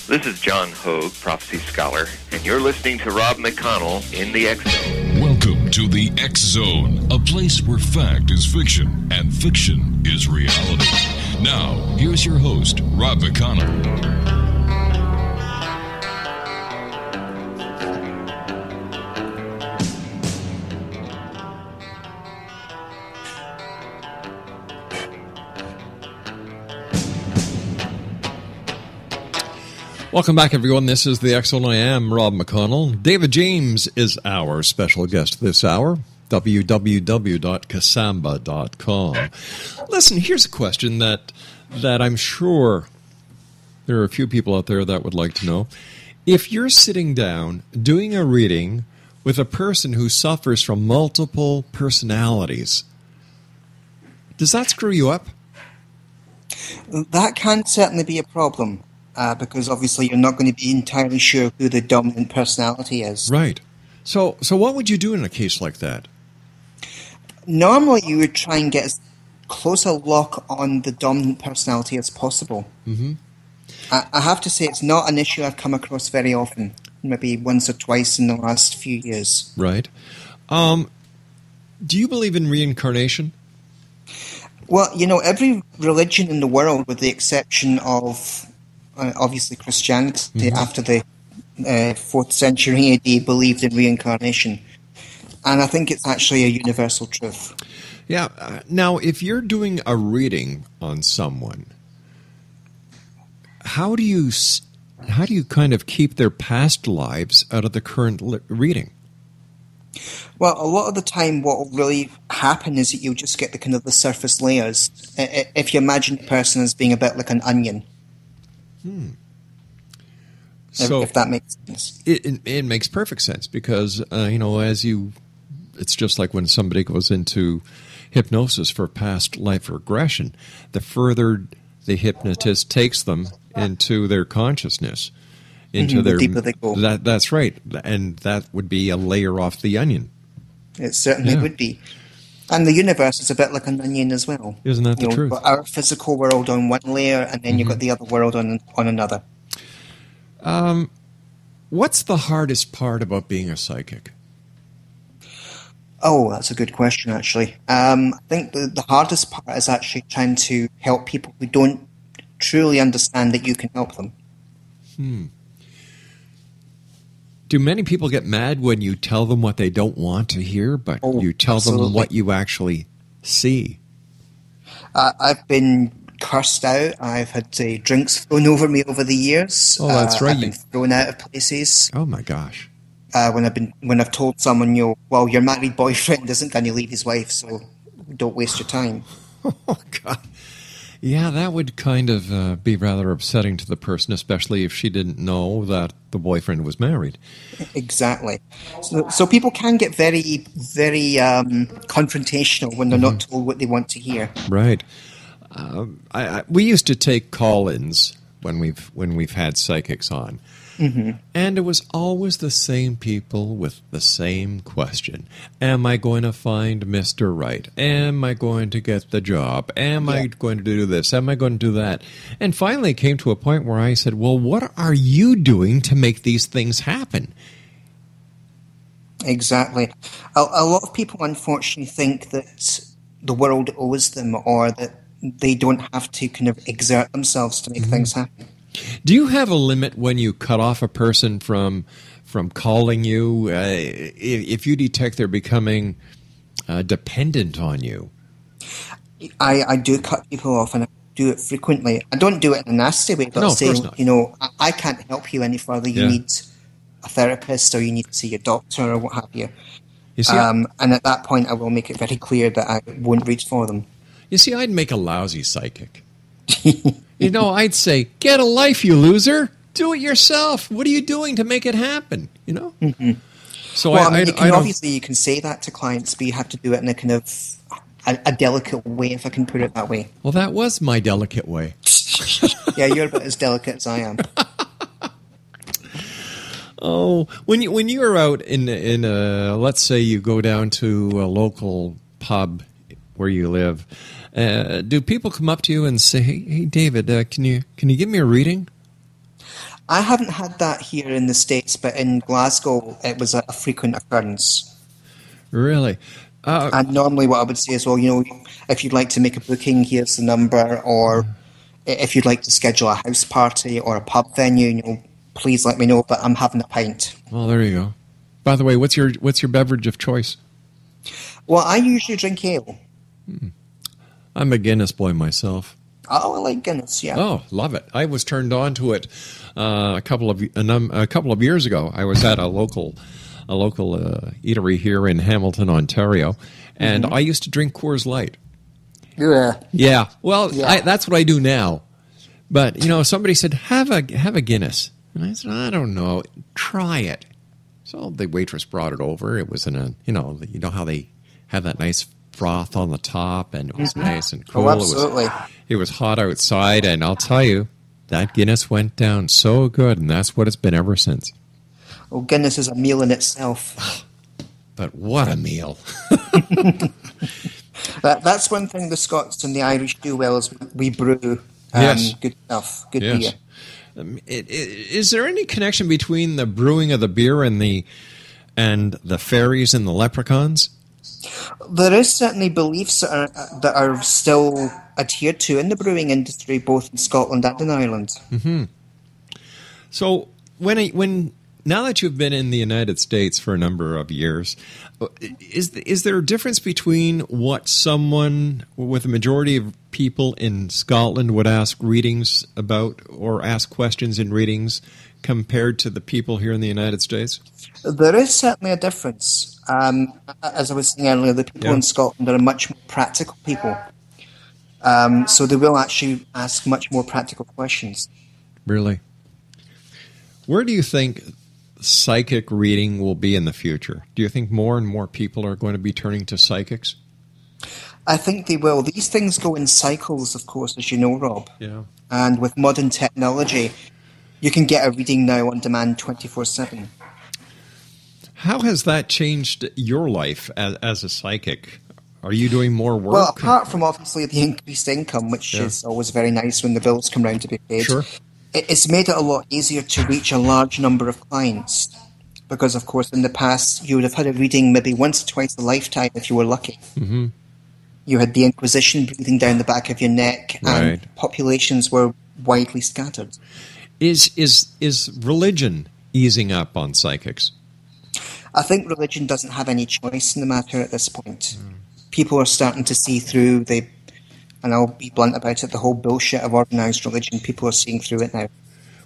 This is John Hogue, prophecy scholar, and you're listening to Rob McConnell in the X-Zone. Welcome to the X-Zone, a place where fact is fiction and fiction is reality. Now, here's your host, Rob McConnell. Welcome back, everyone. This is the X-Zone. I am Rob McConnell. David James is our special guest this hour. www.kasamba.com. Listen, here's a question that I'm sure there are a few people out there that would like to know. If you're sitting down doing a reading with a person who suffers from multiple personalities, does that screw you up? That can certainly be a problem. Because obviously you're not going to be entirely sure who the dominant personality is. Right. So what would you do in a case like that? Normally you would try and get as close a lock on the dominant personality as possible. Mm-hmm. I have to say it's not an issue I've come across very often, maybe once or twice in the last few years. Right. Do you believe in reincarnation? Well, every religion in the world, with the exception of obviously Christianity, after the 4th century AD, believed in reincarnation. And I think it's actually a universal truth. Yeah. Now, if you're doing a reading on someone, how do you kind of keep their past lives out of the current reading? Well, a lot of the time what will really happen is that you'll just get the kind of the surface layers. If you imagine the person as being a bit like an onion. So if that makes sense. It makes perfect sense because, it's just like when somebody goes into hypnosis for past life regression, the further the hypnotist takes them into their consciousness, into the deeper they go. That's right, and that would be a layer off the onion. It certainly would be. And the universe is a bit like an onion as well. Isn't that the truth? You've got our physical world on one layer, and then you've got the other world on another. What's the hardest part about being a psychic? Oh, that's a good question, actually. I think the hardest part is actually trying to help people who don't truly understand that you can help them. Do many people get mad when you tell them what they don't want to hear, but you tell them what you actually see? I've been cursed out. I've had drinks thrown over me over the years. Oh, that's right. I've been thrown out of places. Oh my gosh! When I've told someone, well, your married boyfriend isn't going to leave his wife, so don't waste your time. Oh God! Yeah, that would kind of be rather upsetting to the person, especially if she didn't know that the boyfriend was married. Exactly. So people can get very, very confrontational when they're not told what they want to hear. Right. We used to take call-ins when we've had psychics on, and it was always the same people with the same question: am I going to find Mr. Right? Am I going to get the job? Am I going to do this? Am I going to do that? And finally, it came to a point where I said, "Well, what are you doing to make these things happen?" Exactly. A lot of people, unfortunately, think that the world owes them, or that they don't have to kind of exert themselves to make things happen. Do you have a limit when you cut off a person from calling you? If you detect they're becoming dependent on you? I do cut people off, and I do it frequently. I don't do it in a nasty way, but saying, I can't help you any further. You need a therapist, or you need to see your doctor, or what have you. And at that point, I will make it very clear that I won't reach for them. You see, I'd make a lousy psychic. I'd say, get a life, you loser. Do it yourself. What are you doing to make it happen? So obviously you can say that to clients, but you have to do it in a kind of a delicate way, if I can put it that way. Well, that was my delicate way. Yeah, you're about as delicate as I am. Oh, when you're out in let's say you go down to a local pub where you live, do people come up to you and say, "Hey, David, can you give me a reading?" I haven't had that here in the States, but in Glasgow, it was a frequent occurrence. Really? And normally what I would say is, well, if you'd like to make a booking, here's the number, or if you'd like to schedule a house party or a pub venue, please let me know, but I'm having a pint. Well, there you go. By the way, what's your beverage of choice? Well, I usually drink ale. I'm a Guinness boy myself. Oh, I like Guinness, yeah. Oh, love it. I was turned on to it a couple of years ago. I was at a local eatery here in Hamilton, Ontario, and I used to drink Coors Light. Yeah. Yeah. Well, that's what I do now. But somebody said have a Guinness, and I said, I don't know, try it. So the waitress brought it over. It was in a how they have that nice froth on the top, and it was nice and cool. Oh, absolutely. It was hot outside, and I'll tell you, that Guinness went down so good, and that's what it's been ever since. Well, Guinness is a meal in itself. But what a meal. That's one thing the Scots and the Irish do well, is we brew good stuff, good beer. Is there any connection between the brewing of the beer and the fairies and the leprechauns? There is certainly beliefs that are still adhered to in the brewing industry, both in Scotland and in Ireland. Mm-hmm. So now that you've been in the United States for a number of years, is there a difference between what someone with a majority of people in Scotland would ask readings about or ask questions in readings compared to the people here in the United States? There is certainly a difference. As I was saying earlier, the people in Scotland are much more practical people. So they will actually ask much more practical questions. Really? Where do you think psychic reading will be in the future? Do you think more and more people are going to be turning to psychics? I think they will. These things go in cycles, of course, as you know, Rob. Yeah. And with modern technology, You can get a reading now on demand 24/7. How has that changed your life as a psychic? Are you doing more work? Well, apart from obviously the increased income, which is always very nice when the bills come round to be paid, sure. It's made it a lot easier to reach a large number of clients. Because, of course, in the past, you would have had a reading maybe once or twice a lifetime if you were lucky. Mm-hmm. You had the Inquisition breathing down the back of your neck, right. and populations were widely scattered. Is religion easing up on psychics? I think religion doesn't have any choice in the matter at this point. People are starting to see through and I'll be blunt about it, the whole bullshit of organized religion. People are seeing through it now.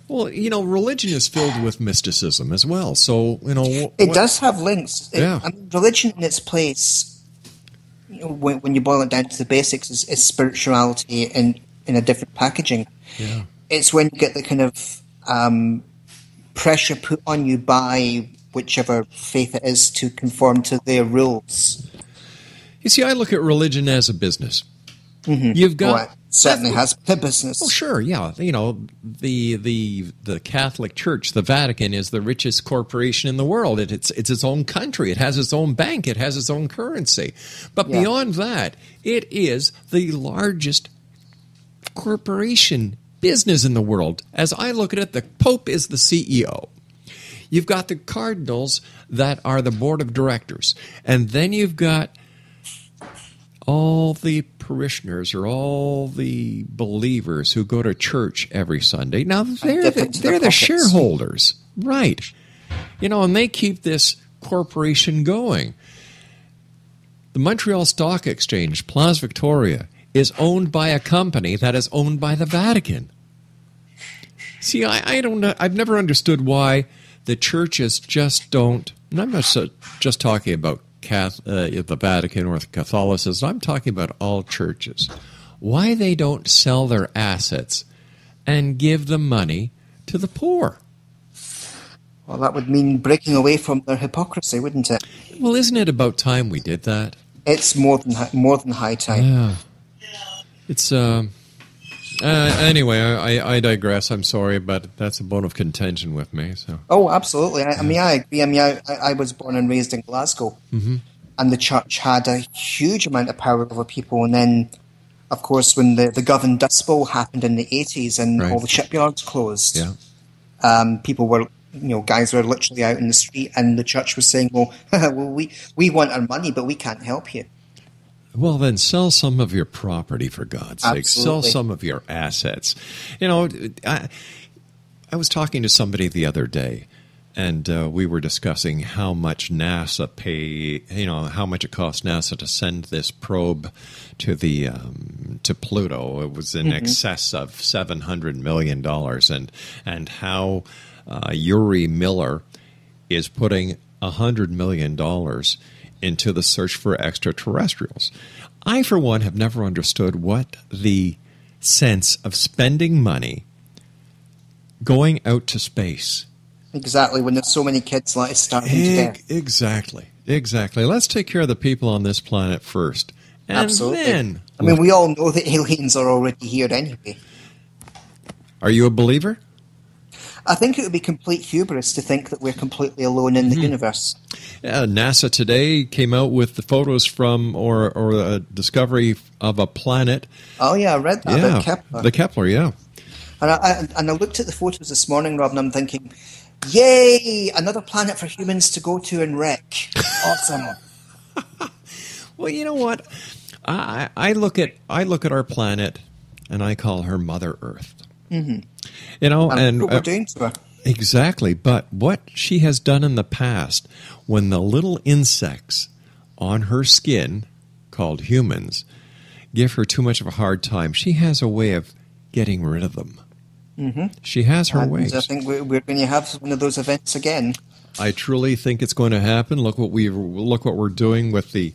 Well, religion is filled with mysticism as well. So, it does have links. Yeah. Religion in its place, when you boil it down to the basics, is spirituality in a different packaging. Yeah. It's when you get the kind of pressure put on you by whichever faith it is to conform to their rules. You see, I look at religion as a business. Mm-hmm. You've got it certainly has been a business. Oh, sure, yeah. The Catholic Church, the Vatican, is the richest corporation in the world. It's its own country. It has its own bank. It has its own currency. But beyond that, it is the largest corporation business in the world. As I look at it, the Pope is the CEO. You've got the cardinals that are the board of directors. And then you've got all the parishioners or all the believers who go to church every Sunday. Now, they're the shareholders. Right. And they keep this corporation going. The Montreal Stock Exchange, Place Victoria, is owned by a company that is owned by the Vatican. See, I don't know. I've never understood why the churches just don't, and I'm not just talking about the Vatican or Catholicism, I'm talking about all churches. Why they don't sell their assets and give the money to the poor? Well, that would mean breaking away from their hypocrisy, wouldn't it? Well, isn't it about time we did that? It's more than high time. Yeah. It's anyway, I digress. I'm sorry, but that's a bone of contention with me. So. Oh, absolutely. I agree. I was born and raised in Glasgow, and the church had a huge amount of power over people. And then, of course, when the Govan Dust Bowl happened in the 80s and all the shipyards closed, people were, guys were literally out in the street, and the church was saying, well, we want our money, but we can't help you. Well, then sell some of your property, for God's sake. Sell some of your assets. I was talking to somebody the other day, and we were discussing how much NASA how much it cost NASA to send this probe to to Pluto. It was in excess of $700 million, and how Yuri Miller is putting $100 million into the search for extraterrestrials. I, for one, have never understood what the sense of spending money going out to space. Exactly, when there's so many kids starving to death. Exactly. Let's take care of the people on this planet first. And absolutely. Then, we all know that aliens are already here anyway. Are you a believer? I think it would be complete hubris to think that we're completely alone in the universe. Yeah, NASA today came out with the photos from or a discovery of a planet. Oh yeah, I read that. Yeah, Kepler. The Kepler, yeah. And I looked at the photos this morning, Rob, and I'm thinking, yay, another planet for humans to go to and wreck. Awesome. Well, you know what? I look at our planet and I call her Mother Earth. Mm-hmm. And what we're doing to her. Exactly. But what she has done in the past, when the little insects on her skin, called humans, give her too much of a hard time, she has a way of getting rid of them. Mm-hmm. She has her ways. I think we're going to have one of those events again. I truly think it's going to happen. Look what we're doing with the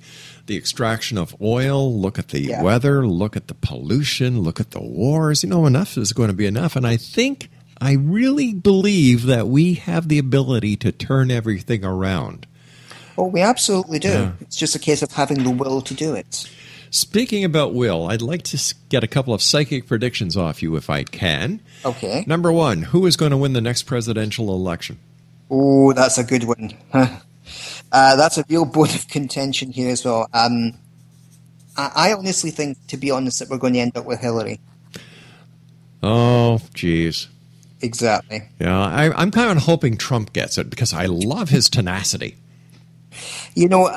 extraction of oil. Look at the weather. Look at the pollution. Look at the wars. Enough is going to be enough. And I really believe that we have the ability to turn everything around. Oh, we absolutely do. Yeah. It's just a case of having the will to do it. Speaking about will, I'd like to get a couple of psychic predictions off you if I can. Okay. Number one, who is going to win the next presidential election? Oh, that's a good one. That's a real bone of contention here as well. I honestly think, to be honest, that we're going to end up with Hillary. Oh, geez. Exactly. Yeah, I'm kind of hoping Trump gets it because I love his tenacity. You know,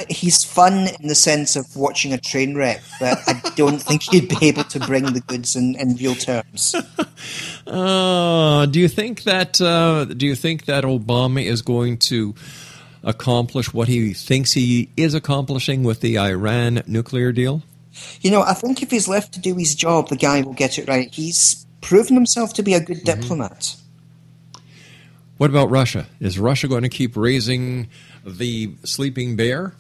he's fun in the sense of watching a train wreck, but I don't think he'd be able to bring the goods in real terms. Do you think that Obama is going to accomplish what he thinks he is accomplishing with the Iran nuclear deal? You know, I think if he's left to do his job, the guy will get it right. He's proven himself to be a good diplomat. What about Russia? Is Russia going to keep raising the sleeping bear?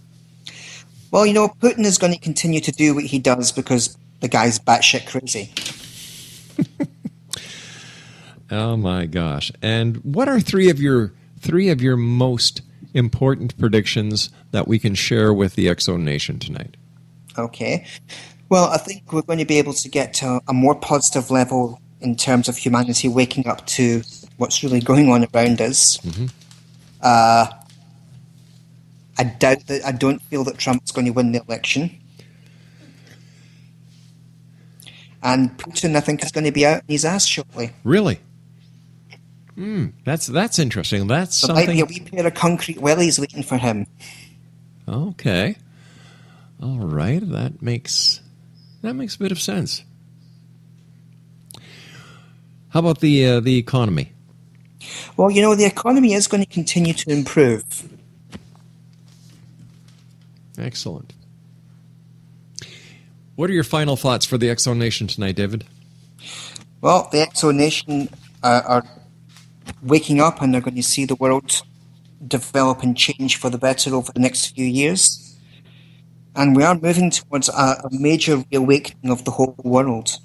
Well, you know, Putin is going to continue to do what he does because the guy's batshit crazy. Oh my gosh! And what are three of your most important predictions that we can share with the X-Zone Nation tonight? Okay. Well, I think we're going to be able to get to a more positive level in terms of humanity waking up to what's really going on around us. Mm-hmm. I don't feel that Trump's going to win the election. And Putin, I think, is going to be out on his ass shortly. Really? That's interesting. That's there something. Might be a wee pair of concrete wellies waiting for him. Okay. All right. That makes a bit of sense. How about the economy? Well, you know, the economy is going to continue to improve. Excellent. What are your final thoughts for the X-Zone Nation tonight, David? Well, the X-Zone Nation are waking up and they're going to see the world develop and change for the better over the next few years. And we are moving towards a major reawakening of the whole world.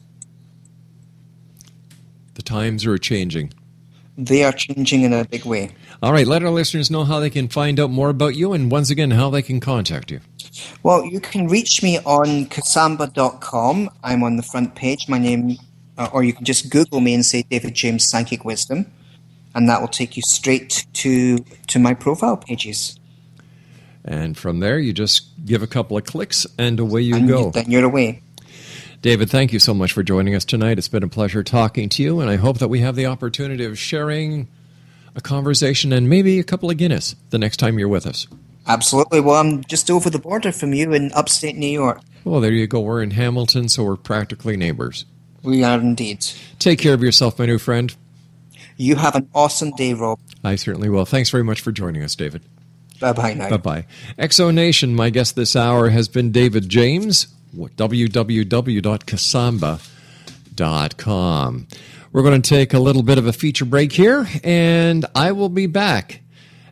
The times are changing. They are changing in a big way. All right, let our listeners know how they can find out more about you and once again how they can contact you. Well, you can reach me on Kasamba.com. I'm on the front page. My name, or you can just Google me and say David James Psychic Wisdom, and that will take you straight to my profile pages. And from there, you just give a couple of clicks and away you go. Then you're away. David, thank you so much for joining us tonight. It's been a pleasure talking to you, and I hope that we have the opportunity of sharing a conversation and maybe a couple of Guinness the next time you're with us. Absolutely. Well, I'm just over the border from you in upstate New York. Well, there you go. We're in Hamilton, so we're practically neighbors. We are indeed. Take care of yourself, my new friend. You have an awesome day, Rob. I certainly will. Thanks very much for joining us, David. Bye-bye now. Bye-bye. X-Zone Nation, my guest this hour has been David James, www.kasamba.com. We're going to take a little bit of a feature break here, and I will be back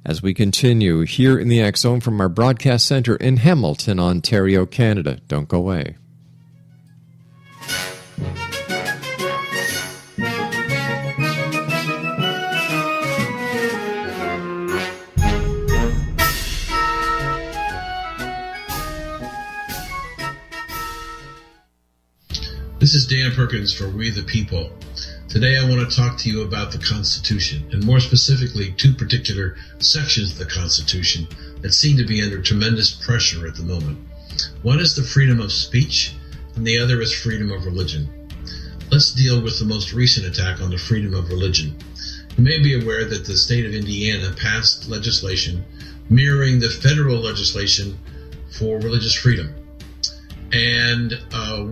as we continue here in the X-Zone from our broadcast center in Hamilton, Ontario, Canada. Don't go away. This is Dan Perkins for We the People. Today I want to talk to you about the Constitution, and more specifically, two particular sections of the Constitution that seem to be under tremendous pressure at the moment. One is the freedom of speech, and the other is freedom of religion. Let's deal with the most recent attack on the freedom of religion. You may be aware that the state of Indiana passed legislation mirroring the federal legislation for religious freedom. And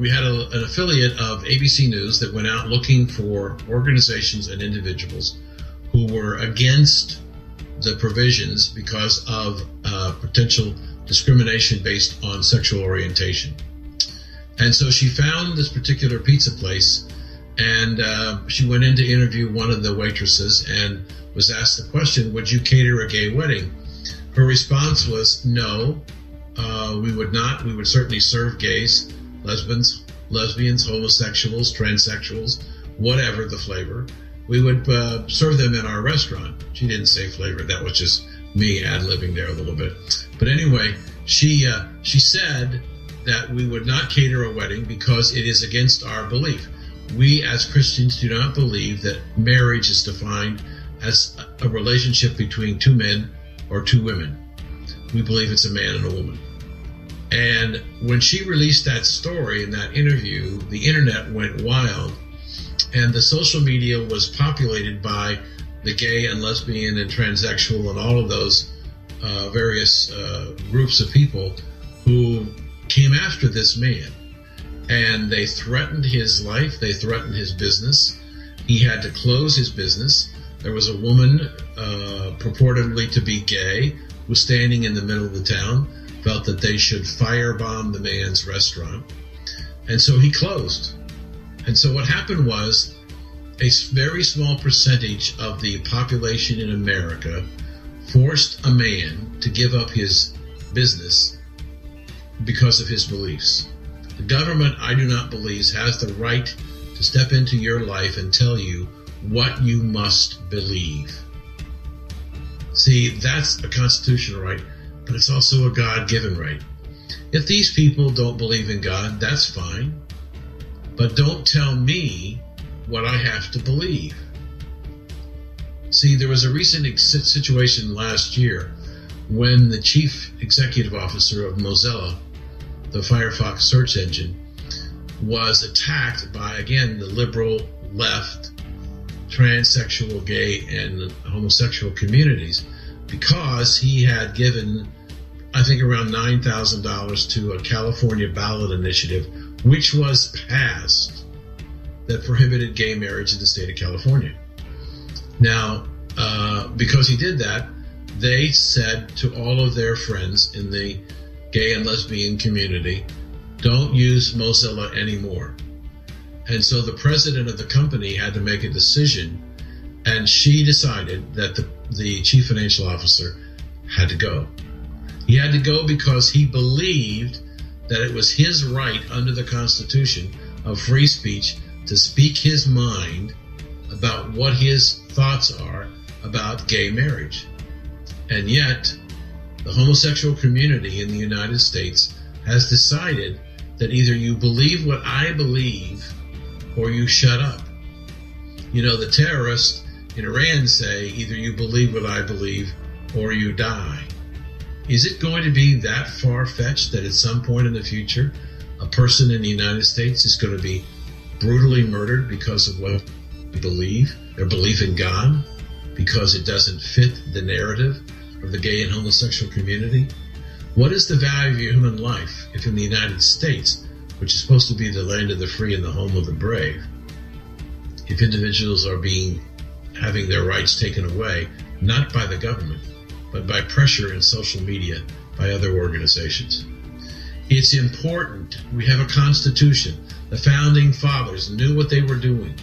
we had an affiliate of ABC News that went out looking for organizations and individuals who were against the provisions because of potential discrimination based on sexual orientation. And so she found this particular pizza place, and she went in to interview one of the waitresses and was asked the question, would you cater a gay wedding? Her response was, no. We would not. We would certainly serve gays, lesbians, homosexuals, transsexuals, whatever the flavor. We would serve them in our restaurant. She didn't say flavor. That was just me ad-libbing there a little bit. But anyway, she said that we would not cater a wedding because it is against our belief. We as Christians do not believe that marriage is defined as a relationship between two men or two women. We believe it's a man and a woman. And when she released that story in that interview, the internet went wild, and the social media was populated by the gay and lesbian and transsexual and all of those various groups of people who came after this man. And they threatened his life. They threatened his business. He had to close his business. There was a woman purportedly to be gay who was standing in the middle of the town, felt that they should firebomb the man's restaurant. And so he closed. And so what happened was a very small percentage of the population in America forced a man to give up his business because of his beliefs. The government, I do not believe, has the right to step into your life and tell you what you must believe. See, that's a constitutional right, but it's also a God-given right. If these people don't believe in God, that's fine, but don't tell me what I have to believe. See, there was a recent situation last year when the chief executive officer of Mozilla, the Firefox search engine, was attacked by, again, the liberal left, transsexual, gay, and homosexual communities because he had given, I think, around $9,000 to a California ballot initiative, which was passed, that prohibited gay marriage in the state of California. Now, because he did that, they said to all of their friends in the gay and lesbian community, don't use Mozilla anymore. And so the president of the company had to make a decision, and she decided that the chief financial officer had to go. He had to go because he believed that it was his right under the Constitution of free speech to speak his mind about what his thoughts are about gay marriage. And yet, the homosexual community in the United States has decided that either you believe what I believe or you shut up. You know, the terrorists in Iran say either you believe what I believe or you die. Is it going to be that far-fetched that at some point in the future a person in the United States is going to be brutally murdered because of what they believe, their belief in God, because it doesn't fit the narrative of the gay and homosexual community? What is the value of human life if in the United States, which is supposed to be the land of the free and the home of the brave, if individuals are having their rights taken away, not by the government, but by pressure in social media by other organizations? It's important. We have a constitution. The founding fathers knew what they were doing.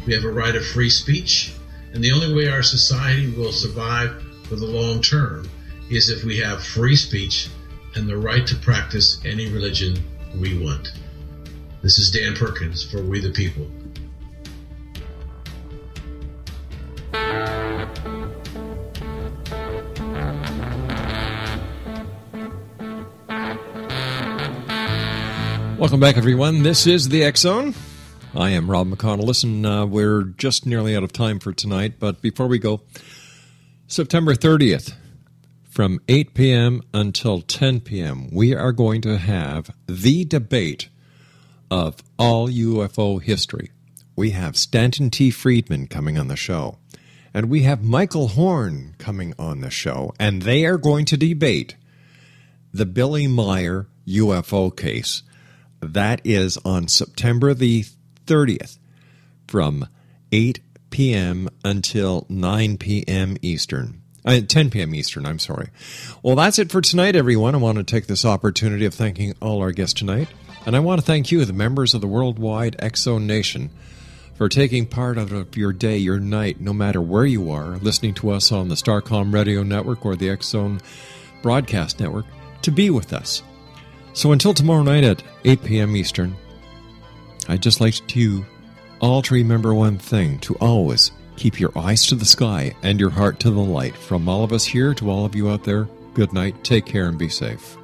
We have a right of free speech, and the only way our society will survive for the long term is if we have free speech and the right to practice any religion we want. This is Dan Perkins for We the People. Welcome back, everyone. This is the X Zone. I am Rob McConnell. Listen, we're just nearly out of time for tonight, but before we go, September 30th, from 8 p.m. until 10 p.m., we are going to have the debate of all UFO history. We have Stanton T. Friedman coming on the show, and we have Michael Horn coming on the show, and they are going to debate the Billy Meyer UFO case. That is on September the 30th from 8 p.m. until 9 p.m. Eastern. 10 p.m. Eastern, I'm sorry. Well, that's it for tonight, everyone. I want to take this opportunity of thanking all our guests tonight. And I want to thank you, the members of the worldwide X Zone Nation, for taking part of your day, your night, no matter where you are, listening to us on the Starcom Radio Network or the X Zone Broadcast Network, to be with us. So until tomorrow night at 8 p.m. Eastern, I'd just like you all to remember one thing, to always keep your eyes to the sky and your heart to the light. From all of us here to all of you out there, good night, take care, and be safe.